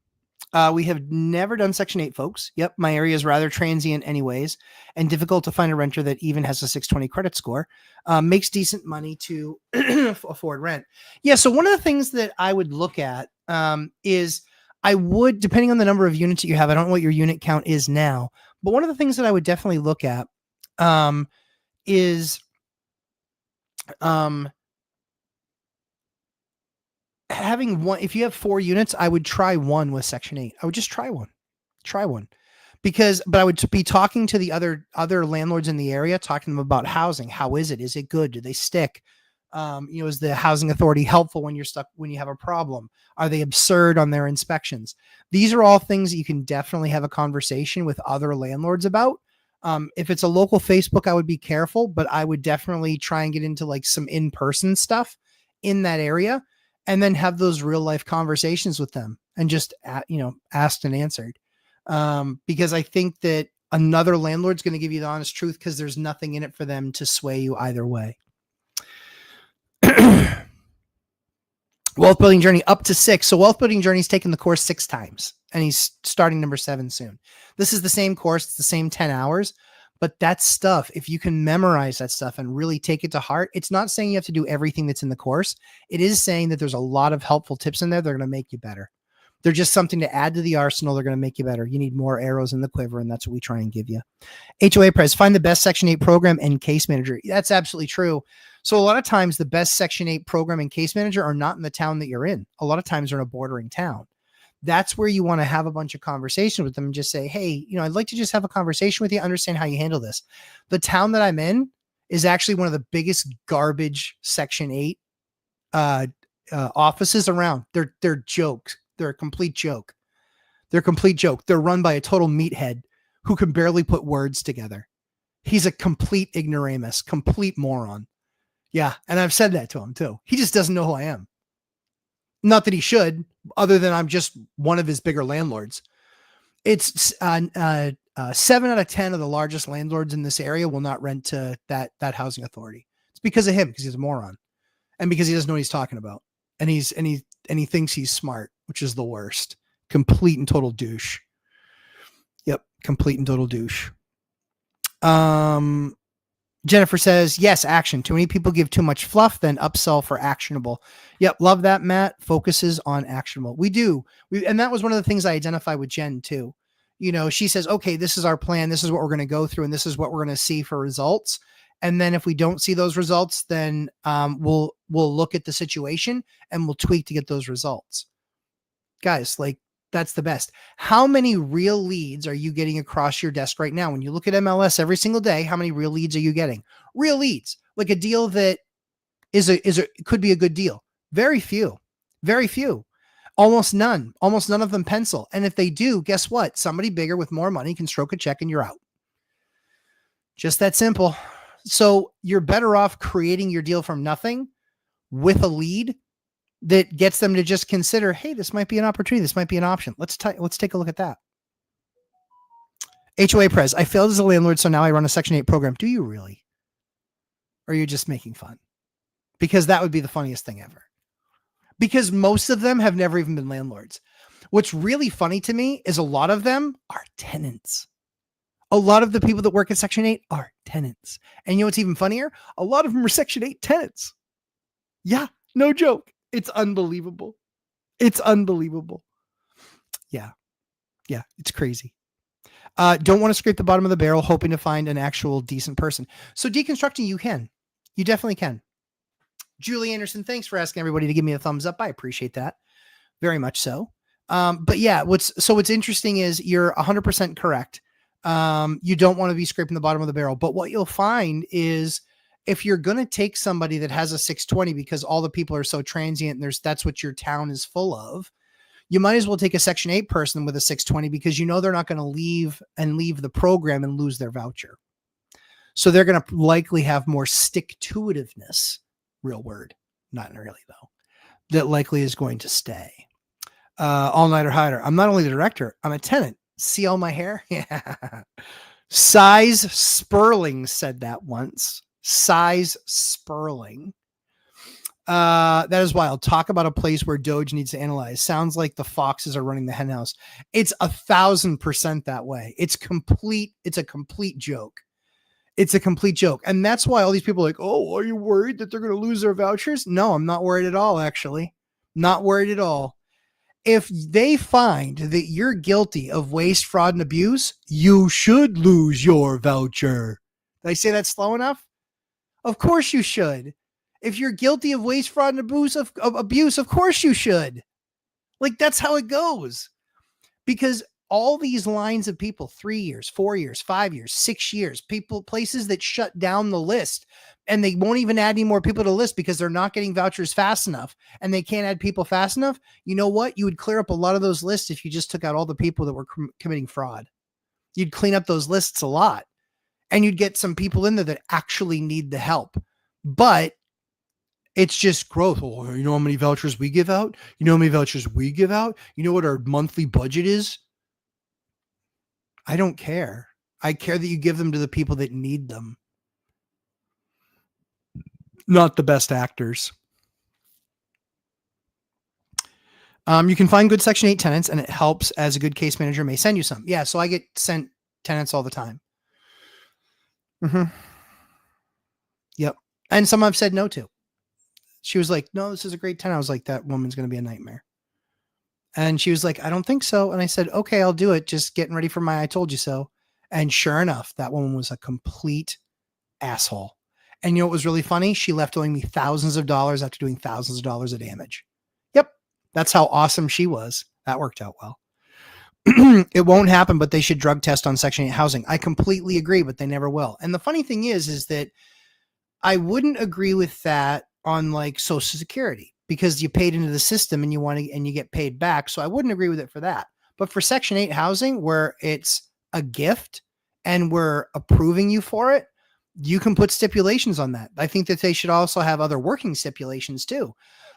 We have never done Section 8, folks. Yep, my area is rather transient anyways, and difficult to find a renter that even has a 620 credit score. Makes decent money to afford rent. Yeah, so one of the things that I would look at is I would, depending on the number of units that you have, I don't know what your unit count is now, but one of the things that I would definitely look at is having one. If you have 4 units, I would try one with Section 8. I would just try one, but I would be talking to the other landlords in the area, talking to them about housing. How is it? Is it good? Do they stick? Is the housing authority helpful when you're stuck, when you have a problem? Are they absurd on their inspections? These are all things that you can definitely have a conversation with other landlords about. If it's a local Facebook, I would be careful, but I would definitely try and get into like some in-person stuff in that area, and then have those real life conversations with them and just, asked and answered. Because I think that another landlord's going to give you the honest truth because there's nothing in it for them to sway you either way. Wealth Building Journey up to 6. So Wealth Building Journey's taken the course 6 times and he's starting number 7 soon. This is the same course. It's the same 10 hours, but that stuff, if you can memorize that stuff and really take it to heart, it's not saying you have to do everything that's in the course. It is saying that there's a lot of helpful tips in there. They're going to make you better. They're just something to add to the arsenal. They're going to make you better. You need more arrows in the quiver, and that's what we try and give you. HOA Press, find the best Section 8 program and case manager. That's absolutely true. So a lot of times the best Section 8 program and case manager are not in the town that you're in. A lot of times they're in a bordering town. That's where you want to have a bunch of conversations with them and just say, hey, I'd like to just have a conversation with you, understand how you handle this. The town that I'm in is actually one of the biggest garbage Section 8 offices around. They're jokes. They're a complete joke. They're run by a total meathead who can barely put words together. He's a complete ignoramus, complete moron. Yeah. And I've said that to him too. He just doesn't know who I am. Not that he should, other than I'm just one of his bigger landlords. It's 7 out of 10 of the largest landlords in this area will not rent to that housing authority. It's because of him, because he's a moron and because he doesn't know what he's talking about. And he thinks he's smart, which is the worst. Complete and total douche. Yep. Complete and total douche. Jennifer says, yes, action. Too many people give too much fluff, then upsell for actionable. Yep. Love that, Matt. Focuses on actionable. We do. And that was one of the things I identified with Jen too. She says, okay, this is our plan. This is what we're going to go through. And this is what we're going to see for results. And then if we don't see those results, then we'll look at the situation and we'll tweak to get those results. Guys, that's the best. How many real leads are you getting across your desk right now? When you look at MLS every single day, how many real leads are you getting? Real leads, like a deal that could be a good deal. Very few, almost none of them pencil. And if they do, guess what? Somebody bigger with more money can stroke a check and you're out. Just that simple. So you're better off creating your deal from nothing with a lead that gets them to just consider, hey, this might be an opportunity. This might be an option. Let's take a look at that. HOA Prez, I failed as a landlord, so now I run a Section 8 program. Do you really? Or are you just making fun? Because that would be the funniest thing ever. Because most of them have never even been landlords. What's really funny to me is a lot of them are tenants. A lot of the people that work at Section 8 are tenants. And you know what's even funnier? A lot of them are Section 8 tenants. Yeah, no joke. It's unbelievable. It's unbelievable. Yeah. Yeah. It's crazy. Don't want to scrape the bottom of the barrel, hoping to find an actual decent person. So deconstructing, you can. You definitely can. Julie Anderson, thanks for asking everybody to give me a thumbs up. I appreciate that very much so. But yeah, what's interesting is you're 100% correct. You don't want to be scraping the bottom of the barrel, but what you'll find is if you're going to take somebody that has a 620 because all the people are so transient and that's what your town is full of, you might as well take a Section 8 person with a 620 because you know they're not going to leave the program and lose their voucher. So they're going to likely have more stick-to-itiveness, real word, not really though, that likely is going to stay. All-nighter hider. I'm not only the director, I'm a tenant. See all my hair? Yeah. Size Sperling said that once. Size Sperling. That is wild. Talk about a place where Doge needs to analyze. Sounds like the foxes are running the hen house. It's 1,000% that way. It's a complete joke. It's a complete joke. And that's why all these people are like, oh, are you worried that they're going to lose their vouchers? No, I'm not worried at all, actually. Not worried at all. If they find that you're guilty of waste, fraud, and abuse, you should lose your voucher. Did I say that slow enough? Of course you should. If you're guilty of waste, fraud, and abuse, of course you should. Like, that's how it goes. Because all these lines of people, 3 years, 4 years, 5 years, 6 years, places that shut down the list and they won't even add any more people to the list because they're not getting vouchers fast enough and they can't add people fast enough. You know what? You would clear up a lot of those lists if you just took out all the people that were committing fraud. You'd clean up those lists a lot and you'd get some people in there that actually need the help. But it's just growth. Oh, you know how many vouchers we give out? You know how many vouchers we give out? You know what our monthly budget is? I don't care. I care that you give them to the people that need them. Not the best actors. You can find good Section 8 tenants, and it helps as a good case manager may send you some. Yeah, so I get sent tenants all the time. Mm-hmm. Yep. And some I've said no to. She was like, no, this is a great tenant. I was like, that woman's going to be a nightmare. And she was like, I don't think so. And I said, okay, I'll do it. Just getting ready for my I told you so. And sure enough, that woman was a complete asshole. And you know what was really funny? She left owing me thousands of dollars after doing thousands of dollars of damage. Yep. That's how awesome she was. That worked out well. It won't happen, but they should drug test on Section 8 housing. I completely agree, but they never will. And the funny thing is that I wouldn't agree with that on like Social Security because you paid into the system and you get paid back. So I wouldn't agree with it for that. But for Section 8 housing, where it's a gift and we're approving you for it, you can put stipulations on that. I think that they should also have other working stipulations too.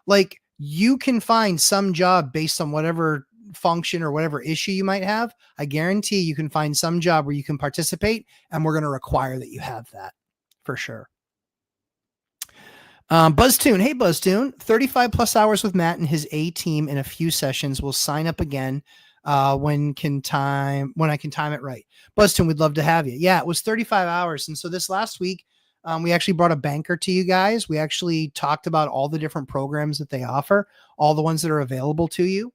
Like you can find some job based on whatever function or whatever issue you might have. I guarantee you can find some job where you can participate and we're going to require that you have that for sure. BuzzTune. Hey, BuzzTune. 35 plus hours with Matt and his A team in a few sessions. We'll sign up again when I can time it right. BuzzTune, we'd love to have you. Yeah, it was 35 hours. And so this last week, we actually brought a banker to you guys. We actually talked about all the different programs that they offer, all the ones that are available to you.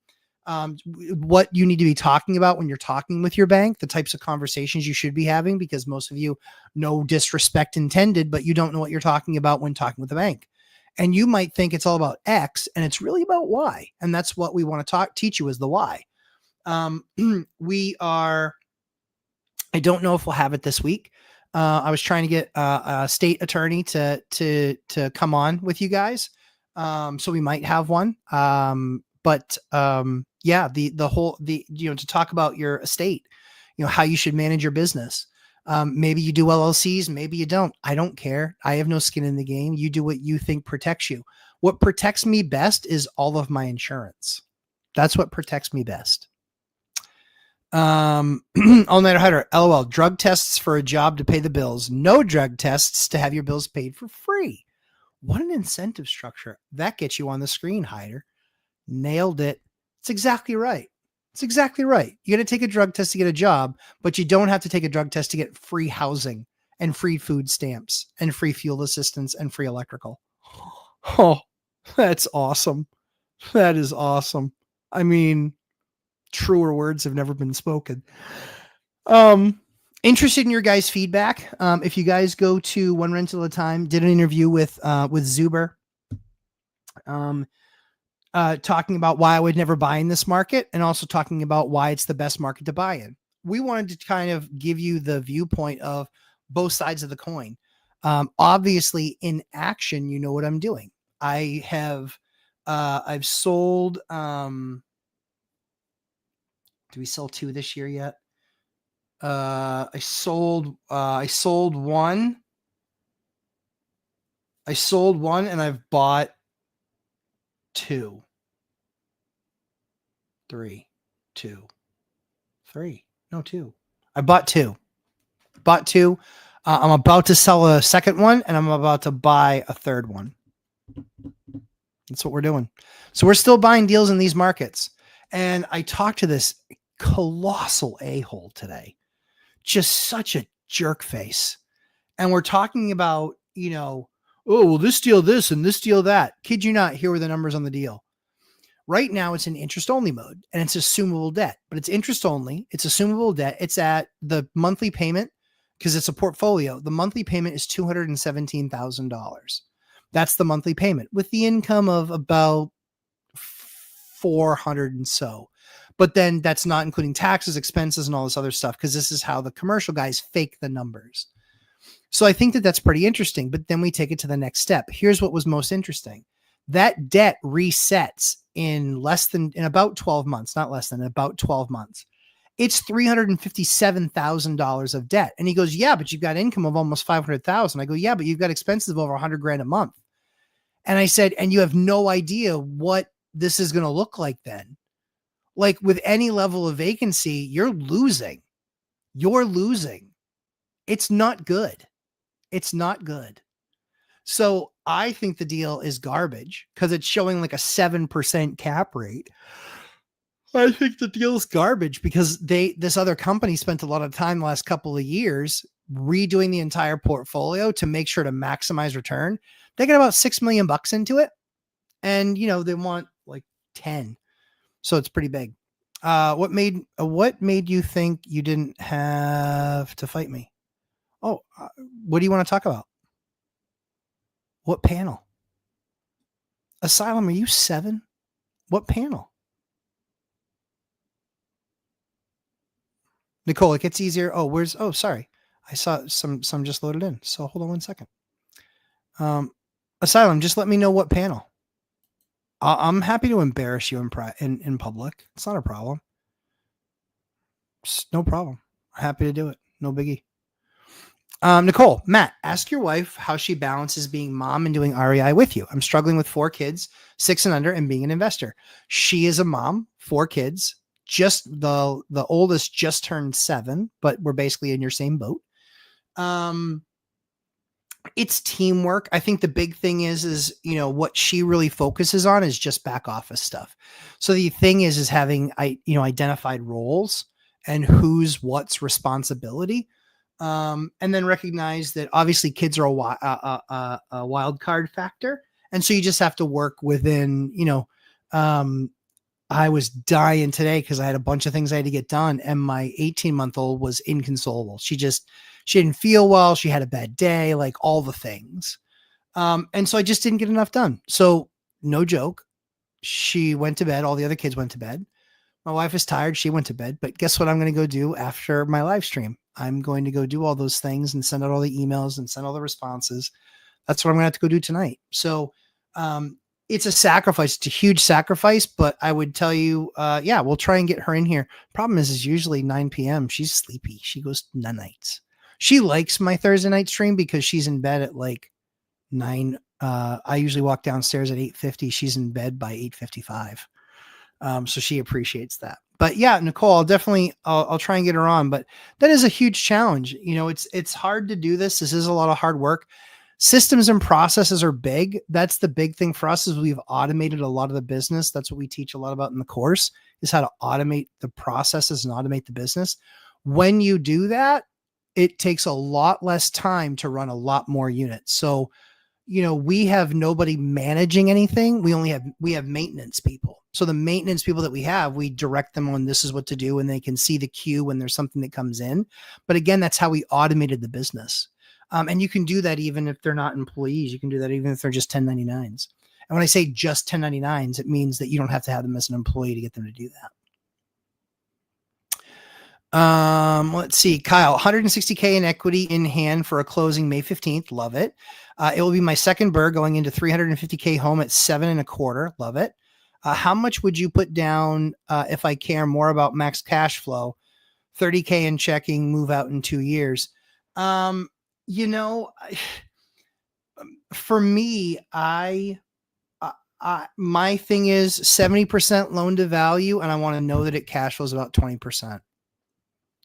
What you need to be talking about when you're talking with your bank, the types of conversations you should be having, because most of you, no disrespect intended, but you don't know what you're talking about when talking with the bank. And you might think it's all about X and it's really about Y. And that's what we want to teach you is the Y. I don't know if we'll have it this week. I was trying to get a state attorney to come on with you guys. So we might have one. Yeah, to talk about your estate, how you should manage your business. Maybe you do LLCs, maybe you don't. I don't care. I have no skin in the game. You do what you think protects you. What protects me best is all of my insurance. That's what protects me best. All-nighter hider, LOL. Drug tests for a job to pay the bills. No drug tests to have your bills paid for free. What an incentive structure. That gets you on the screen, hider. Nailed it. It's exactly right. It's exactly right. You got to take a drug test to get a job, but you don't have to take a drug test to get free housing and free food stamps and free fuel assistance and free electrical. Oh, That's awesome. That is awesome. I mean, truer words have never been spoken. Um, Interested in your guys' feedback. If you guys go to One Rental at a Time, did an interview with Zuber, um, talking about why I would never buy in this market, and also talking about why it's the best market to buy in. We wanted to kind of give you the viewpoint of both sides of the coin. Obviously, in action, you know what I'm doing. I've sold. Do we sell 2 this year yet? I sold one. I sold one and I've bought 2. 3. 2. 3. No, 2. I bought 2. Bought 2. I'm about to sell a second one and I'm about to buy a third one. That's what we're doing. So we're still buying deals in these markets. And I talked to this colossal a-hole today. Just such a jerk face. And we're talking about, oh, well, this deal this and this deal that. Kid you not, here were the numbers on the deal. Right now, it's in interest-only mode, and it's assumable debt. But it's interest-only. It's assumable debt. It's at the monthly payment, because it's a portfolio. The monthly payment is $217,000. That's the monthly payment, with the income of about 400 and so. But then that's not including taxes, expenses, and all this other stuff, because this is how the commercial guys fake the numbers. So I think that that's pretty interesting. But then we take it to the next step. Here's what was most interesting. That debt resets in about 12 months, not less than about 12 months. It's $357,000 of debt. And he goes, yeah, but you've got income of almost 500,000. I go, yeah, but you've got expenses of over 100 grand a month. And I said, and you have no idea what this is going to look like then. Like with any level of vacancy, you're losing. You're losing. It's not good. It's not good. So I think the deal is garbage because it's showing like a 7% cap rate. I think the deal is garbage because this other company spent a lot of time the last couple of years redoing the entire portfolio to make sure to maximize return. They got about $6 million into it. And, they want like 10. So it's pretty big. What made you think you didn't have to fight me? Oh, what do you want to talk about? What panel? Asylum, are you 7? What panel? Nicole, it gets easier. Oh, sorry. I saw some just loaded in. So hold on 1 second. Asylum, just let me know what panel. I'm happy to embarrass you in public. It's not a problem. It's no problem. I'm happy to do it. No biggie. Nicole, Matt, ask your wife how she balances being mom and doing REI with you. I'm struggling with 4 kids, 6 and under, and being an investor. She is a mom, 4 kids. Just the oldest just turned 7, but we're basically in your same boat. It's teamwork. I think the big thing is what she really focuses on is just back office stuff. So the thing is having identified roles and what's responsibility. And then recognize that obviously kids are a wild card factor. And so you just have to work within, I was dying today because I had a bunch of things I had to get done. And my 18-month-old was inconsolable. She didn't feel well. She had a bad day, like all the things. And so I just didn't get enough done. So no joke. She went to bed. All the other kids went to bed. My wife is tired. She went to bed. But guess what I'm going to go do after my live stream? I'm going to go do all those things and send out all the emails and send all the responses. That's what I'm going to have to go do tonight. So it's a sacrifice. It's a huge sacrifice, but I would tell you, we'll try and get her in here. Problem is usually 9 p.m. She's sleepy. She goes nights. She likes my Thursday night stream because she's in bed at like 9. I usually walk downstairs at 8:50. She's in bed by 8:55. So she appreciates that. But yeah, Nicole, I'll try and get her on, but that is a huge challenge. It's hard to do this. This is a lot of hard work. Systems and processes are big. That's the big thing for us is we've automated a lot of the business. That's what we teach a lot about in the course is how to automate the processes and automate the business. When you do that, it takes a lot less time to run a lot more units. So we have nobody managing anything. We have maintenance people. So the maintenance people that we have, we direct them on this is what to do, and they can see the queue when there's something that comes in. But again, that's how we automated the business. And you can do that even if they're not employees. You can do that even if they're just 1099s. And when I say just 1099s, it means that you don't have to have them as an employee to get them to do that. Let's see, Kyle, 160K in equity in hand for a closing May 15th. Love it. It will be my second burr going into 350K home at 7.25. Love it. How much would you put down if I care more about max cash flow? 30K in checking, move out in 2 years. For me, my thing is 70% loan to value, and I want to know that it cash flows about 20%.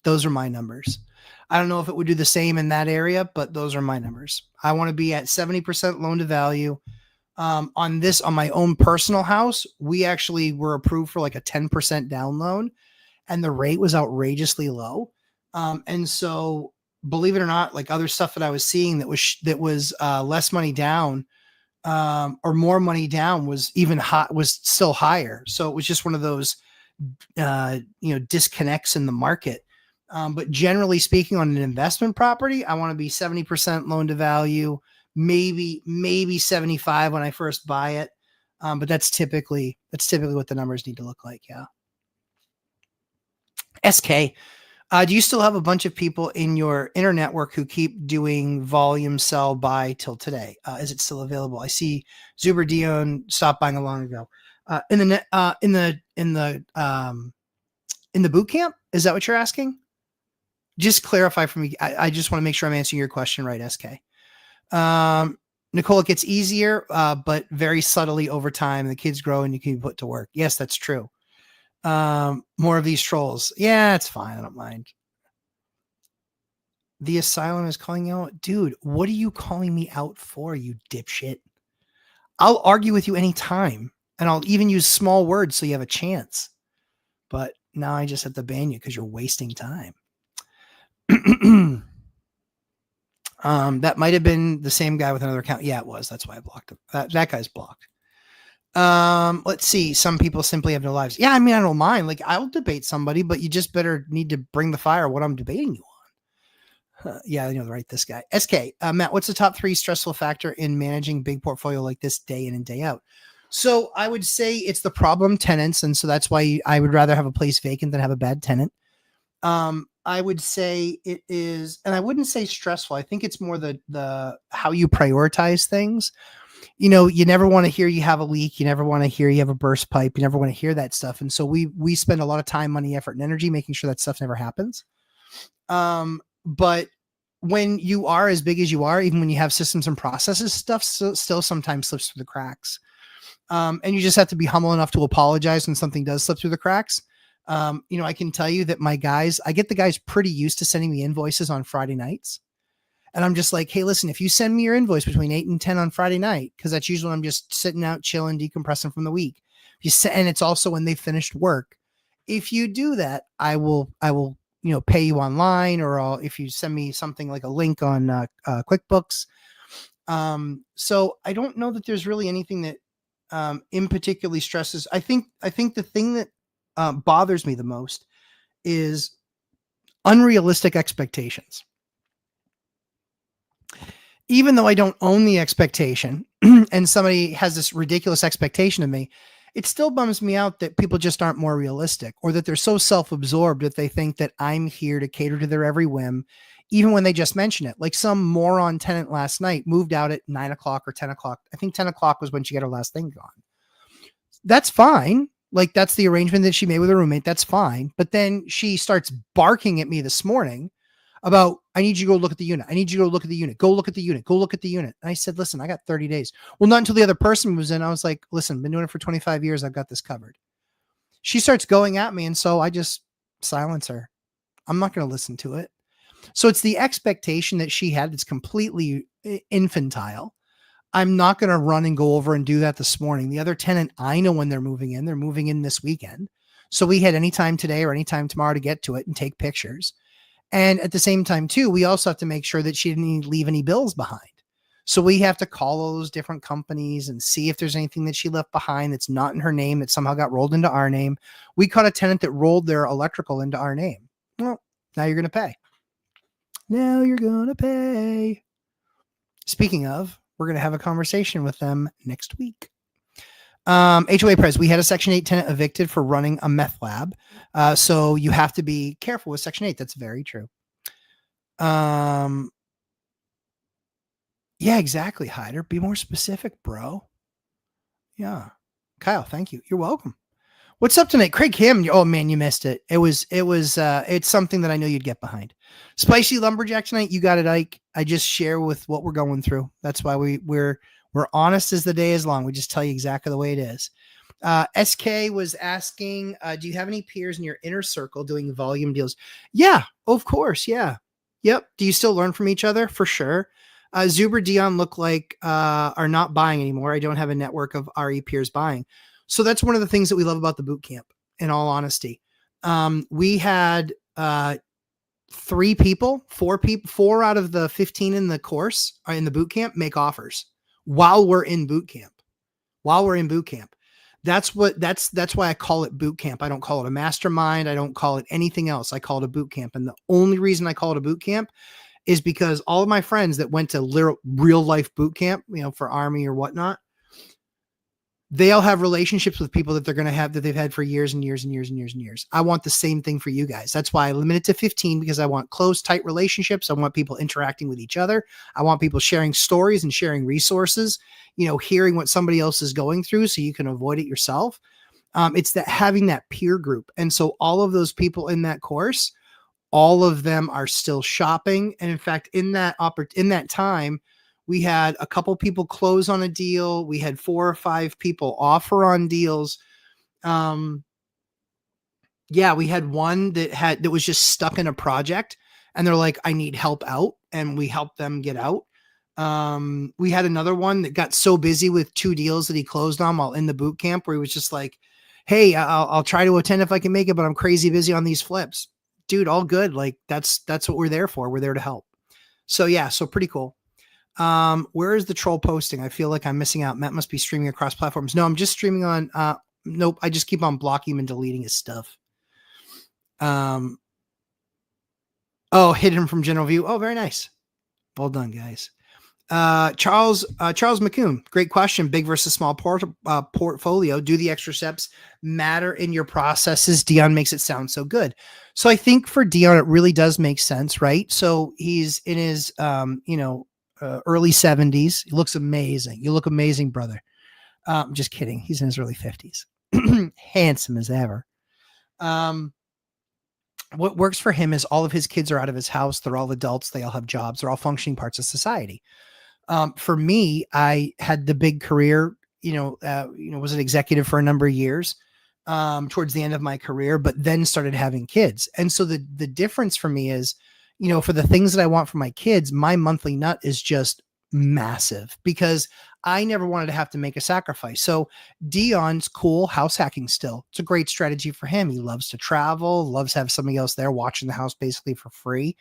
Those are my numbers. I don't know if it would do the same in that area, but those are my numbers. I want to be at 70% loan to value. On my own personal house, we actually were approved for like a 10% down loan, and the rate was outrageously low. And so believe it or not, like other stuff that I was seeing that was less money down, or more money down was still higher. So it was just one of those, disconnects in the market. But generally speaking, on an investment property, I want to be 70% loan to value, maybe 75 when I first buy it. But that's typically what the numbers need to look like. Yeah. SK, do you still have a bunch of people in your inner network who keep doing volume sell buy till today? Is it still available? I see Zuber Dion stopped buying a long ago. In the boot camp, is that what you're asking? Just clarify for me. I just want to make sure I'm answering your question right, SK. Nicole, it gets easier, but very subtly over time. The kids grow and you can be put to work. Yes, that's true. More of these trolls. Yeah, it's fine. I don't mind. The asylum is calling you out. Dude, what are you calling me out for, you dipshit? I'll argue with you anytime, and I'll even use small words so you have a chance. But now I just have to ban you because you're wasting time. That might have been the same guy with another account. Yeah, it was. That's why I blocked him. That guy's blocked. Let's see. Some people simply have no lives. Yeah, I mean, I don't mind. Like, I'll debate somebody, but you just better need to bring the fire what I'm debating you on. Yeah, right. This guy. SK, Matt, what's the top 3 stressful factor in managing big portfolio like this day in and day out? So I would say it's the problem tenants. And so that's why I would rather have a place vacant than have a bad tenant. I would say it is, and I wouldn't say stressful. I think it's more the how you prioritize things. You never want to hear you have a leak. You never want to hear you have a burst pipe. You never want to hear that stuff. And so we spend a lot of time, money, effort, and energy making sure that stuff never happens. But when you are as big as you are, even when you have systems and processes, stuff still sometimes slips through the cracks. And you just have to be humble enough to apologize when something does slip through the cracks. I can tell you that I get the guys pretty used to sending me invoices on Friday nights. And I'm just like, hey, listen, if you send me your invoice between 8 and 10 on Friday night, because that's usually when I'm just sitting out, chilling, decompressing from the week. And it's also when they finished work. If you do that, I will, pay you online, or if you send me something like a link on QuickBooks. So I don't know that there's really anything that in particularly stresses. I think the thing that bothers me the most is unrealistic expectations. Even though I don't own the expectation and somebody has this ridiculous expectation of me, it still bums me out that people just aren't more realistic, or that they're so self-absorbed that they think that I'm here to cater to their every whim, even when they just mention it. Like some moron tenant last night moved out at 9 o'clock or 10 o'clock. I think 10 o'clock was when she got her last thing gone. That's fine. Like, that's the arrangement that she made with her roommate. That's fine. But then she starts barking at me this morning about, I need you to go look at the unit. I need you to go look at the unit. Go look at the unit. Go look at the unit. And I said, listen, I got 30 days. Well, not until the other person moves in. I was like, listen, been doing it for 25 years. I've got this covered. She starts going at me. And so I just silence her. I'm not going to listen to it. So it's the expectation that she had that's completely infantile. I'm not going to run and go over and do that this morning. The other tenant, I know when they're moving in. They're moving in this weekend. So we had any time today or any time tomorrow to get to it and take pictures. And at the same time, too, we also have to make sure that she didn't leave any bills behind. So we have to call all those different companies and see if there's anything that she left behind that's not in her name that somehow got rolled into our name. We caught a tenant that rolled their electrical into our name. Well, now you're going to pay. Now you're going to pay. Speaking of, we're going to have a conversation with them next week. HOA Prez, we had a Section 8 tenant evicted for running a meth lab. So you have to be careful with Section 8. That's very true. Yeah, exactly, Hyder. Be more specific, bro. Yeah. Kyle, thank you. You're welcome. What's up tonight? Craig Kim. Oh man, you missed it. It's something that I know you'd get behind. Spicy Lumberjack tonight. You got it, Ike. I just share with what we're going through. That's why we're honest as the day is long. We just tell you exactly the way it is. SK was asking, do you have any peers in your inner circle doing volume deals? Yeah, of course. Yeah. Yep. Do you still learn from each other? For sure. Zuber Dion look like are not buying anymore. I don't have a network of RE peers buying. So that's one of the things that we love about the boot camp, in all honesty. We had 4 out of the 15 in the course in the boot camp make offers while we're in boot camp. That's why I call it boot camp. I don't call it a mastermind. I don't call it anything else. I call it a boot camp. And the only reason I call it a boot camp is because all of my friends that went to real life boot camp, for Army or whatnot, they all have relationships with people that they're going to have that they've had for years and years and years and years and years. I want the same thing for you guys. That's why I limit it to 15, because I want close, tight relationships. I want people interacting with each other. I want people sharing stories and sharing resources, hearing what somebody else is going through so you can avoid it yourself. It's that having that peer group. And so all of those people in that course, all of them are still shopping. And in fact, in that time, we had a couple people close on a deal. We had 4 or 5 people offer on deals. We had one that was just stuck in a project and they're like, I need help out. And we helped them get out. We had another one that got so busy with 2 deals that he closed on while in the boot camp, where he was just like, hey, I'll try to attend if I can make it, but I'm crazy busy on these flips. Dude, all good. Like that's what we're there for. We're there to help. So yeah, so pretty cool. Where is the troll posting? I feel like I'm missing out. Matt must be streaming across platforms. No, I'm just streaming on, nope. I just keep on blocking him and deleting his stuff. Hidden from general view. Oh, very nice. Well done, guys. Charles McCoon, great question. Big versus small portfolio. Do the extra steps matter in your processes? Dion makes it sound so good. So I think for Dion, it really does make sense, right? So he's in his, early 70s. He looks amazing. You look amazing, brother. Just kidding. He's in his early 50s. Handsome as ever. What works for him is all of his kids are out of his house. They're all adults. They all have jobs. They're all functioning parts of society. For me, I had the big career, was an executive for a number of years, towards the end of my career, but then started having kids. And so the difference for me is, for the things that I want for my kids, my monthly nut is just massive because I never wanted to have to make a sacrifice. So Dion's cool house hacking still. It's a great strategy for him. He loves to travel, loves to have somebody else there watching the house basically for free.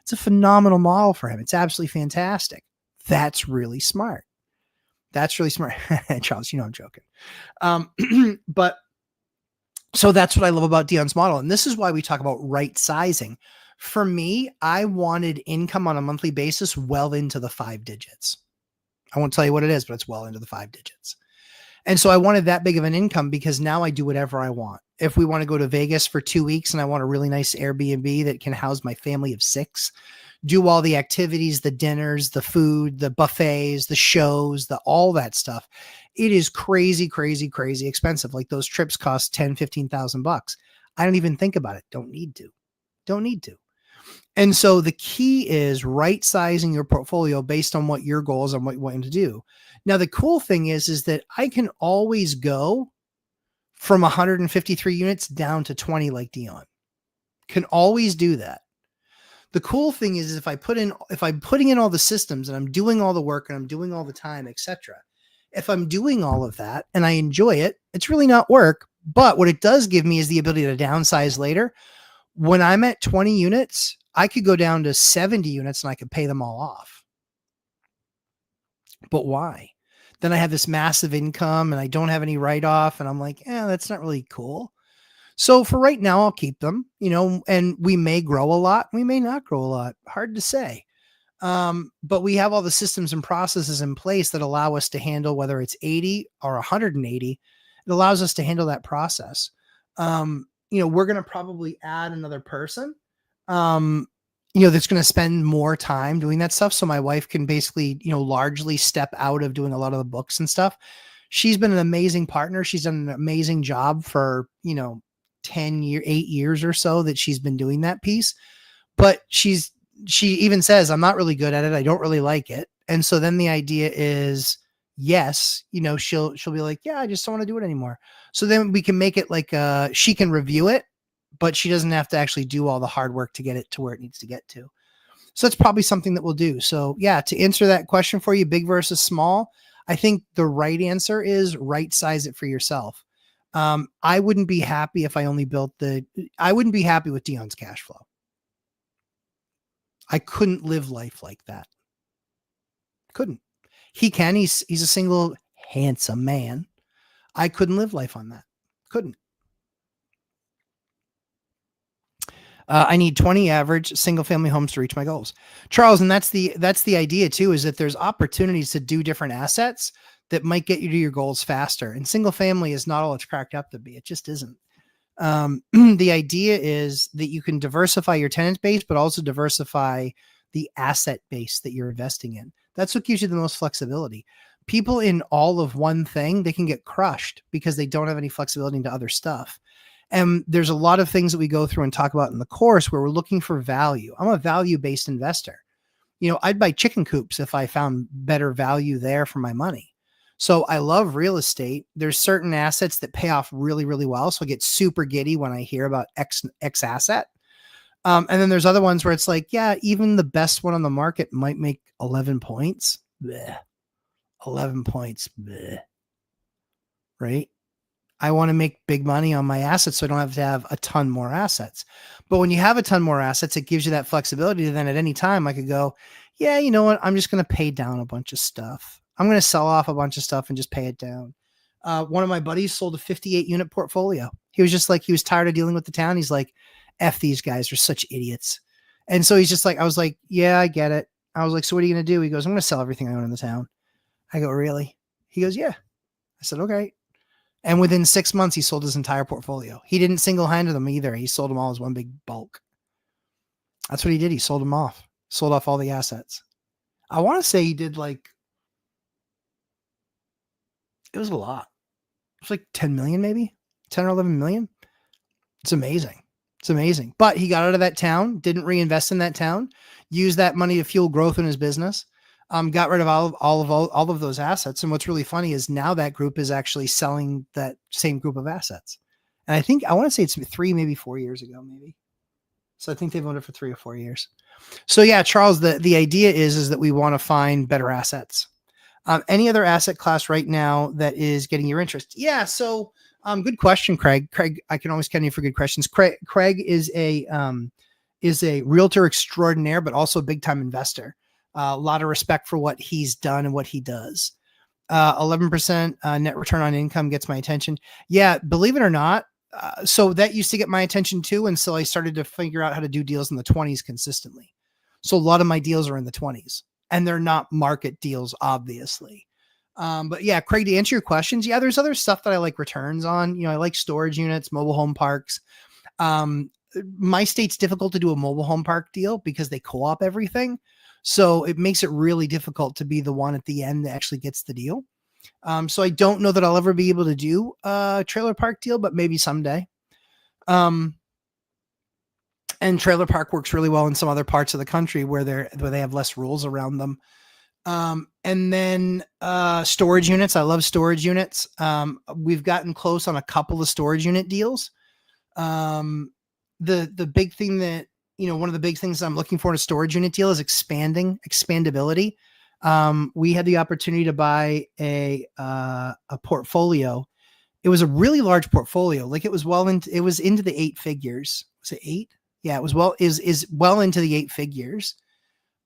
It's a phenomenal model for him. It's absolutely fantastic. That's really smart. Charles, I'm joking. But so that's what I love about Dion's model. And this is why we talk about right sizing. For me, I wanted income on a monthly basis well into the 5 digits. I won't tell you what it is, but it's well into the 5 digits. And so I wanted that big of an income because now I do whatever I want. If we want to go to Vegas for 2 weeks and I want a really nice Airbnb that can house my family of 6, do all the activities, the dinners, the food, the buffets, the shows, all that stuff. It is crazy, crazy, crazy expensive. Like those trips cost $10,000-$15,000. I don't even think about it. Don't need to. And so the key is right sizing your portfolio based on what your goals and what you want to do. Now, the cool thing is that I can always go from 153 units down to 20 like Dion. Can always do that. The cool thing is if I'm putting in all the systems and I'm doing all the work and I'm doing all the time, etc. If I'm doing all of that and I enjoy it, it's really not work. But what it does give me is the ability to downsize later. When I'm at 20 units, I could go down to 70 units and I could pay them all off. But why? Then I have this massive income and I don't have any write off. And I'm like, that's not really cool. So for right now, I'll keep them, and we may grow a lot. We may not grow a lot. Hard to say. But we have all the systems and processes in place that allow us to handle whether it's 80 or 180. It allows us to handle that process. We're going to probably add another person, that's going to spend more time doing that stuff. So my wife can basically, largely step out of doing a lot of the books and stuff. She's been an amazing partner. She's done an amazing job for, 8 years or so that she's been doing that piece. But she even says, I'm not really good at it. I don't really like it. And so then the idea is, yes, she'll be like, yeah, I just don't want to do it anymore. So then we can make it like, she can review it, but she doesn't have to actually do all the hard work to get it to where it needs to get to. So that's probably something that we'll do. So yeah, to answer that question for you, big versus small, I think the right answer is right size it for yourself. I wouldn't be happy if I only I wouldn't be happy with Dion's cash flow. I couldn't live life like that. Couldn't. He's a single handsome man. I couldn't live life on that. Couldn't. I need 20 average single family homes to reach my goals. Charles, and that's the idea too, is that there's opportunities to do different assets that might get you to your goals faster. And single family is not all it's cracked up to be. It just isn't. The idea is that you can diversify your tenant base, but also diversify the asset base that you're investing in. That's what gives you the most flexibility. People in all of one thing, they can get crushed because they don't have any flexibility into other stuff. And there's a lot of things that we go through and talk about in the course where we're looking for value. I'm a value-based investor. I'd buy chicken coops if I found better value there for my money. So I love real estate. There's certain assets that pay off really, really well. So I get super giddy when I hear about X asset. And then there's other ones where it's like, yeah, even the best one on the market might make 11 points. Bleh. 11 points. Bleh. Right? I want to make big money on my assets so I don't have to have a ton more assets. But when you have a ton more assets, it gives you that flexibility. Then at any time I could go, yeah, you know what? I'm just going to pay down a bunch of stuff. I'm going to sell off a bunch of stuff and just pay it down. One of my buddies sold a 58 unit portfolio. He was just like, he was tired of dealing with the town. He's like, F these guys are such idiots. And so he's just like, I was like, yeah, I get it. I was like, so what are you going to do? He goes, I'm going to sell everything I own in the town. I go, really? He goes, yeah. I said, okay. And within 6 months, he sold his entire portfolio. He didn't single-handed them either. He sold them all as one big bulk. That's what he did. He sold them off. Sold off all the assets. I want to say he did like, it was a lot. It was like 10 million, maybe 10 or 11 million. It's amazing. It's amazing. But he got out of that town, didn't reinvest in that town, used that money to fuel growth in his business. Got rid of all of those assets. And what's really funny is now that group is actually selling that same group of assets. And I want to say it's 3, maybe 4 years ago, maybe. So I think they've owned it for 3 or 4 years. So yeah, Charles, the idea is that we want to find better assets. Any other asset class right now that is getting your interest? Yeah. So good question, Craig. Craig, I can always count you for good questions. Craig is a realtor extraordinaire, but also a big time investor. A lot of respect for what he's done and what he does. 11% net return on income gets my attention. Yeah, believe it or not. So that used to get my attention too. And so I started to figure out how to do deals in the 20s consistently. So a lot of my deals are in the 20s and they're not market deals, obviously. But yeah, Craig, to answer your questions, yeah, there's other stuff that I like returns on. I like storage units, mobile home parks. My state's difficult to do a mobile home park deal because they co-op everything. So it makes it really difficult to be the one at the end that actually gets the deal. So I don't know that I'll ever be able to do a trailer park deal, but maybe someday. And trailer park works really well in some other parts of the country where they have less rules around them. And then storage units. I love storage units. We've gotten close on a couple of storage unit deals. The big thing that, one of the big things I'm looking for in a storage unit deal is expandability. We had the opportunity to buy a portfolio. It was a really large portfolio. Like it was into the 8 figures. Was it 8? Yeah, it was well into the 8 figures.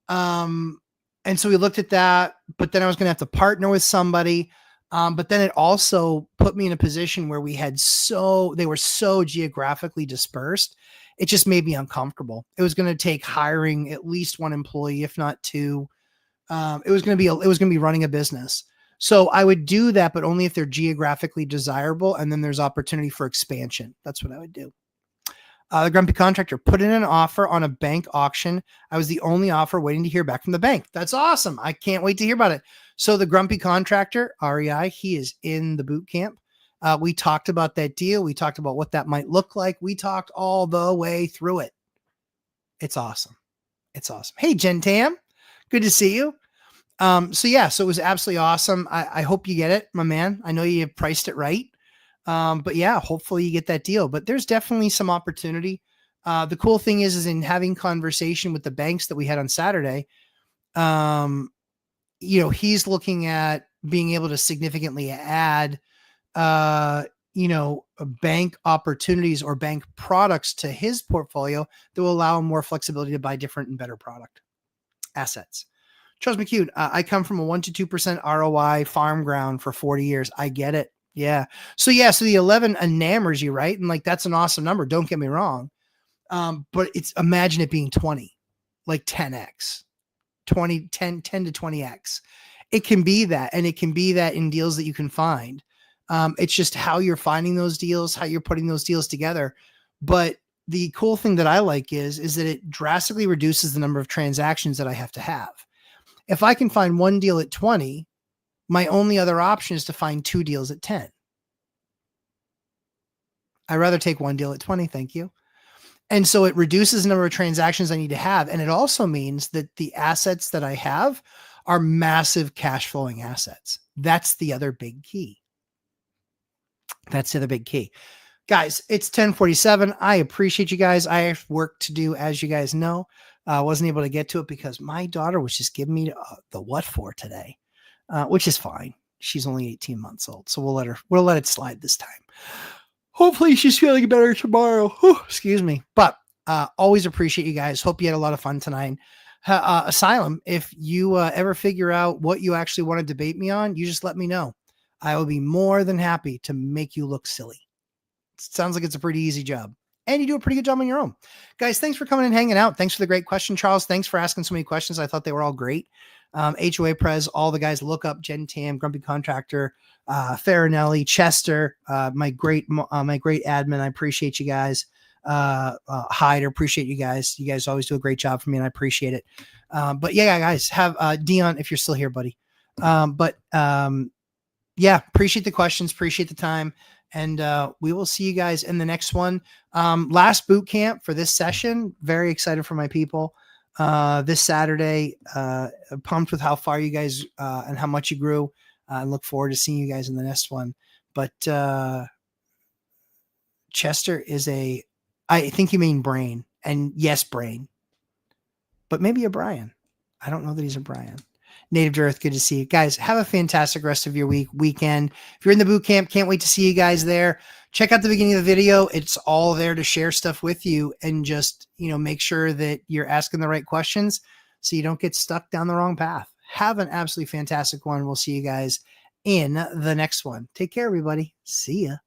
And And so we looked at that, but then I was going to have to partner with somebody. But then it also put me in a position where they were so geographically dispersed. It just made me uncomfortable. It was going to take hiring at least one employee, if not two. It was going to be running a business. So I would do that, but only if they're geographically desirable. And then there's opportunity for expansion. That's what I would do. The grumpy contractor put in an offer on a bank auction. I was the only offer waiting to hear back from the bank. That's awesome. I can't wait to hear about it. So the grumpy contractor, REI, he is in the boot camp. We talked about that deal. We talked about what that might look like. We talked all the way through it. It's awesome. It's awesome. Hey, Jen Tam, good to see you. So it was absolutely awesome. I hope you get it, my man. I know you priced it right. But yeah, hopefully you get that deal, but there's definitely some opportunity. The cool thing is in having conversation with the banks that we had on Saturday, he's looking at being able to significantly add, bank opportunities or bank products to his portfolio that will allow him more flexibility to buy different and better product assets. Charles McHugh, I come from a 1 to 2% ROI farm ground for 40 years. I get it. Yeah. So the 11 enamors you, right? And like, that's an awesome number. Don't get me wrong. But imagine it being 20, like 10x, 10 to 20x. It can be that. And it can be that in deals that you can find. It's just how you're finding those deals, how you're putting those deals together. But the cool thing that I like is that it drastically reduces the number of transactions that I have to have. If I can find one deal at 20, my only other option is to find two deals at 10. I'd rather take one deal at 20. Thank you. And so it reduces the number of transactions I need to have. And it also means that the assets that I have are massive cash flowing assets. That's the other big key. Guys, it's 10:47. I appreciate you guys. I have work to do, as you guys know. I wasn't able to get to it because my daughter was just giving me the what for today. Which is fine. She's only 18 months old. So we'll let it slide this time. Hopefully she's feeling better tomorrow. Whew, excuse me. But always appreciate you guys. Hope you had a lot of fun tonight. Asylum, if you ever figure out what you actually want to debate me on, you just let me know. I will be more than happy to make you look silly. Sounds like it's a pretty easy job. And you do a pretty good job on your own. Guys, thanks for coming and hanging out. Thanks for the great question, Charles. Thanks for asking so many questions. I thought they were all great. HOA Prez, all the guys, Look Up, Jen Tam, Grumpy Contractor, Farinelli, Chester, my great admin. I appreciate you guys. Hyder, appreciate you guys. You guys always do a great job for me, and I appreciate it. But yeah, guys, have Dion if you're still here, buddy. Appreciate the questions, appreciate the time. And we will see you guys in the next one. Last boot camp for this session. Very excited for my people. This Saturday, pumped with how far you guys and how much you grew. And look forward to seeing you guys in the next one. But Chester is I think you mean Brain. And yes, Brain. But maybe a Brian. I don't know that he's a Brian. Native to Earth, good to see you guys. Have a fantastic rest of your weekend. If you're in the boot camp, can't wait to see you guys there. Check out the beginning of the video. It's all there to share stuff with you and just, make sure that you're asking the right questions so you don't get stuck down the wrong path. Have an absolutely fantastic one. We'll see you guys in the next one. Take care, everybody. See ya.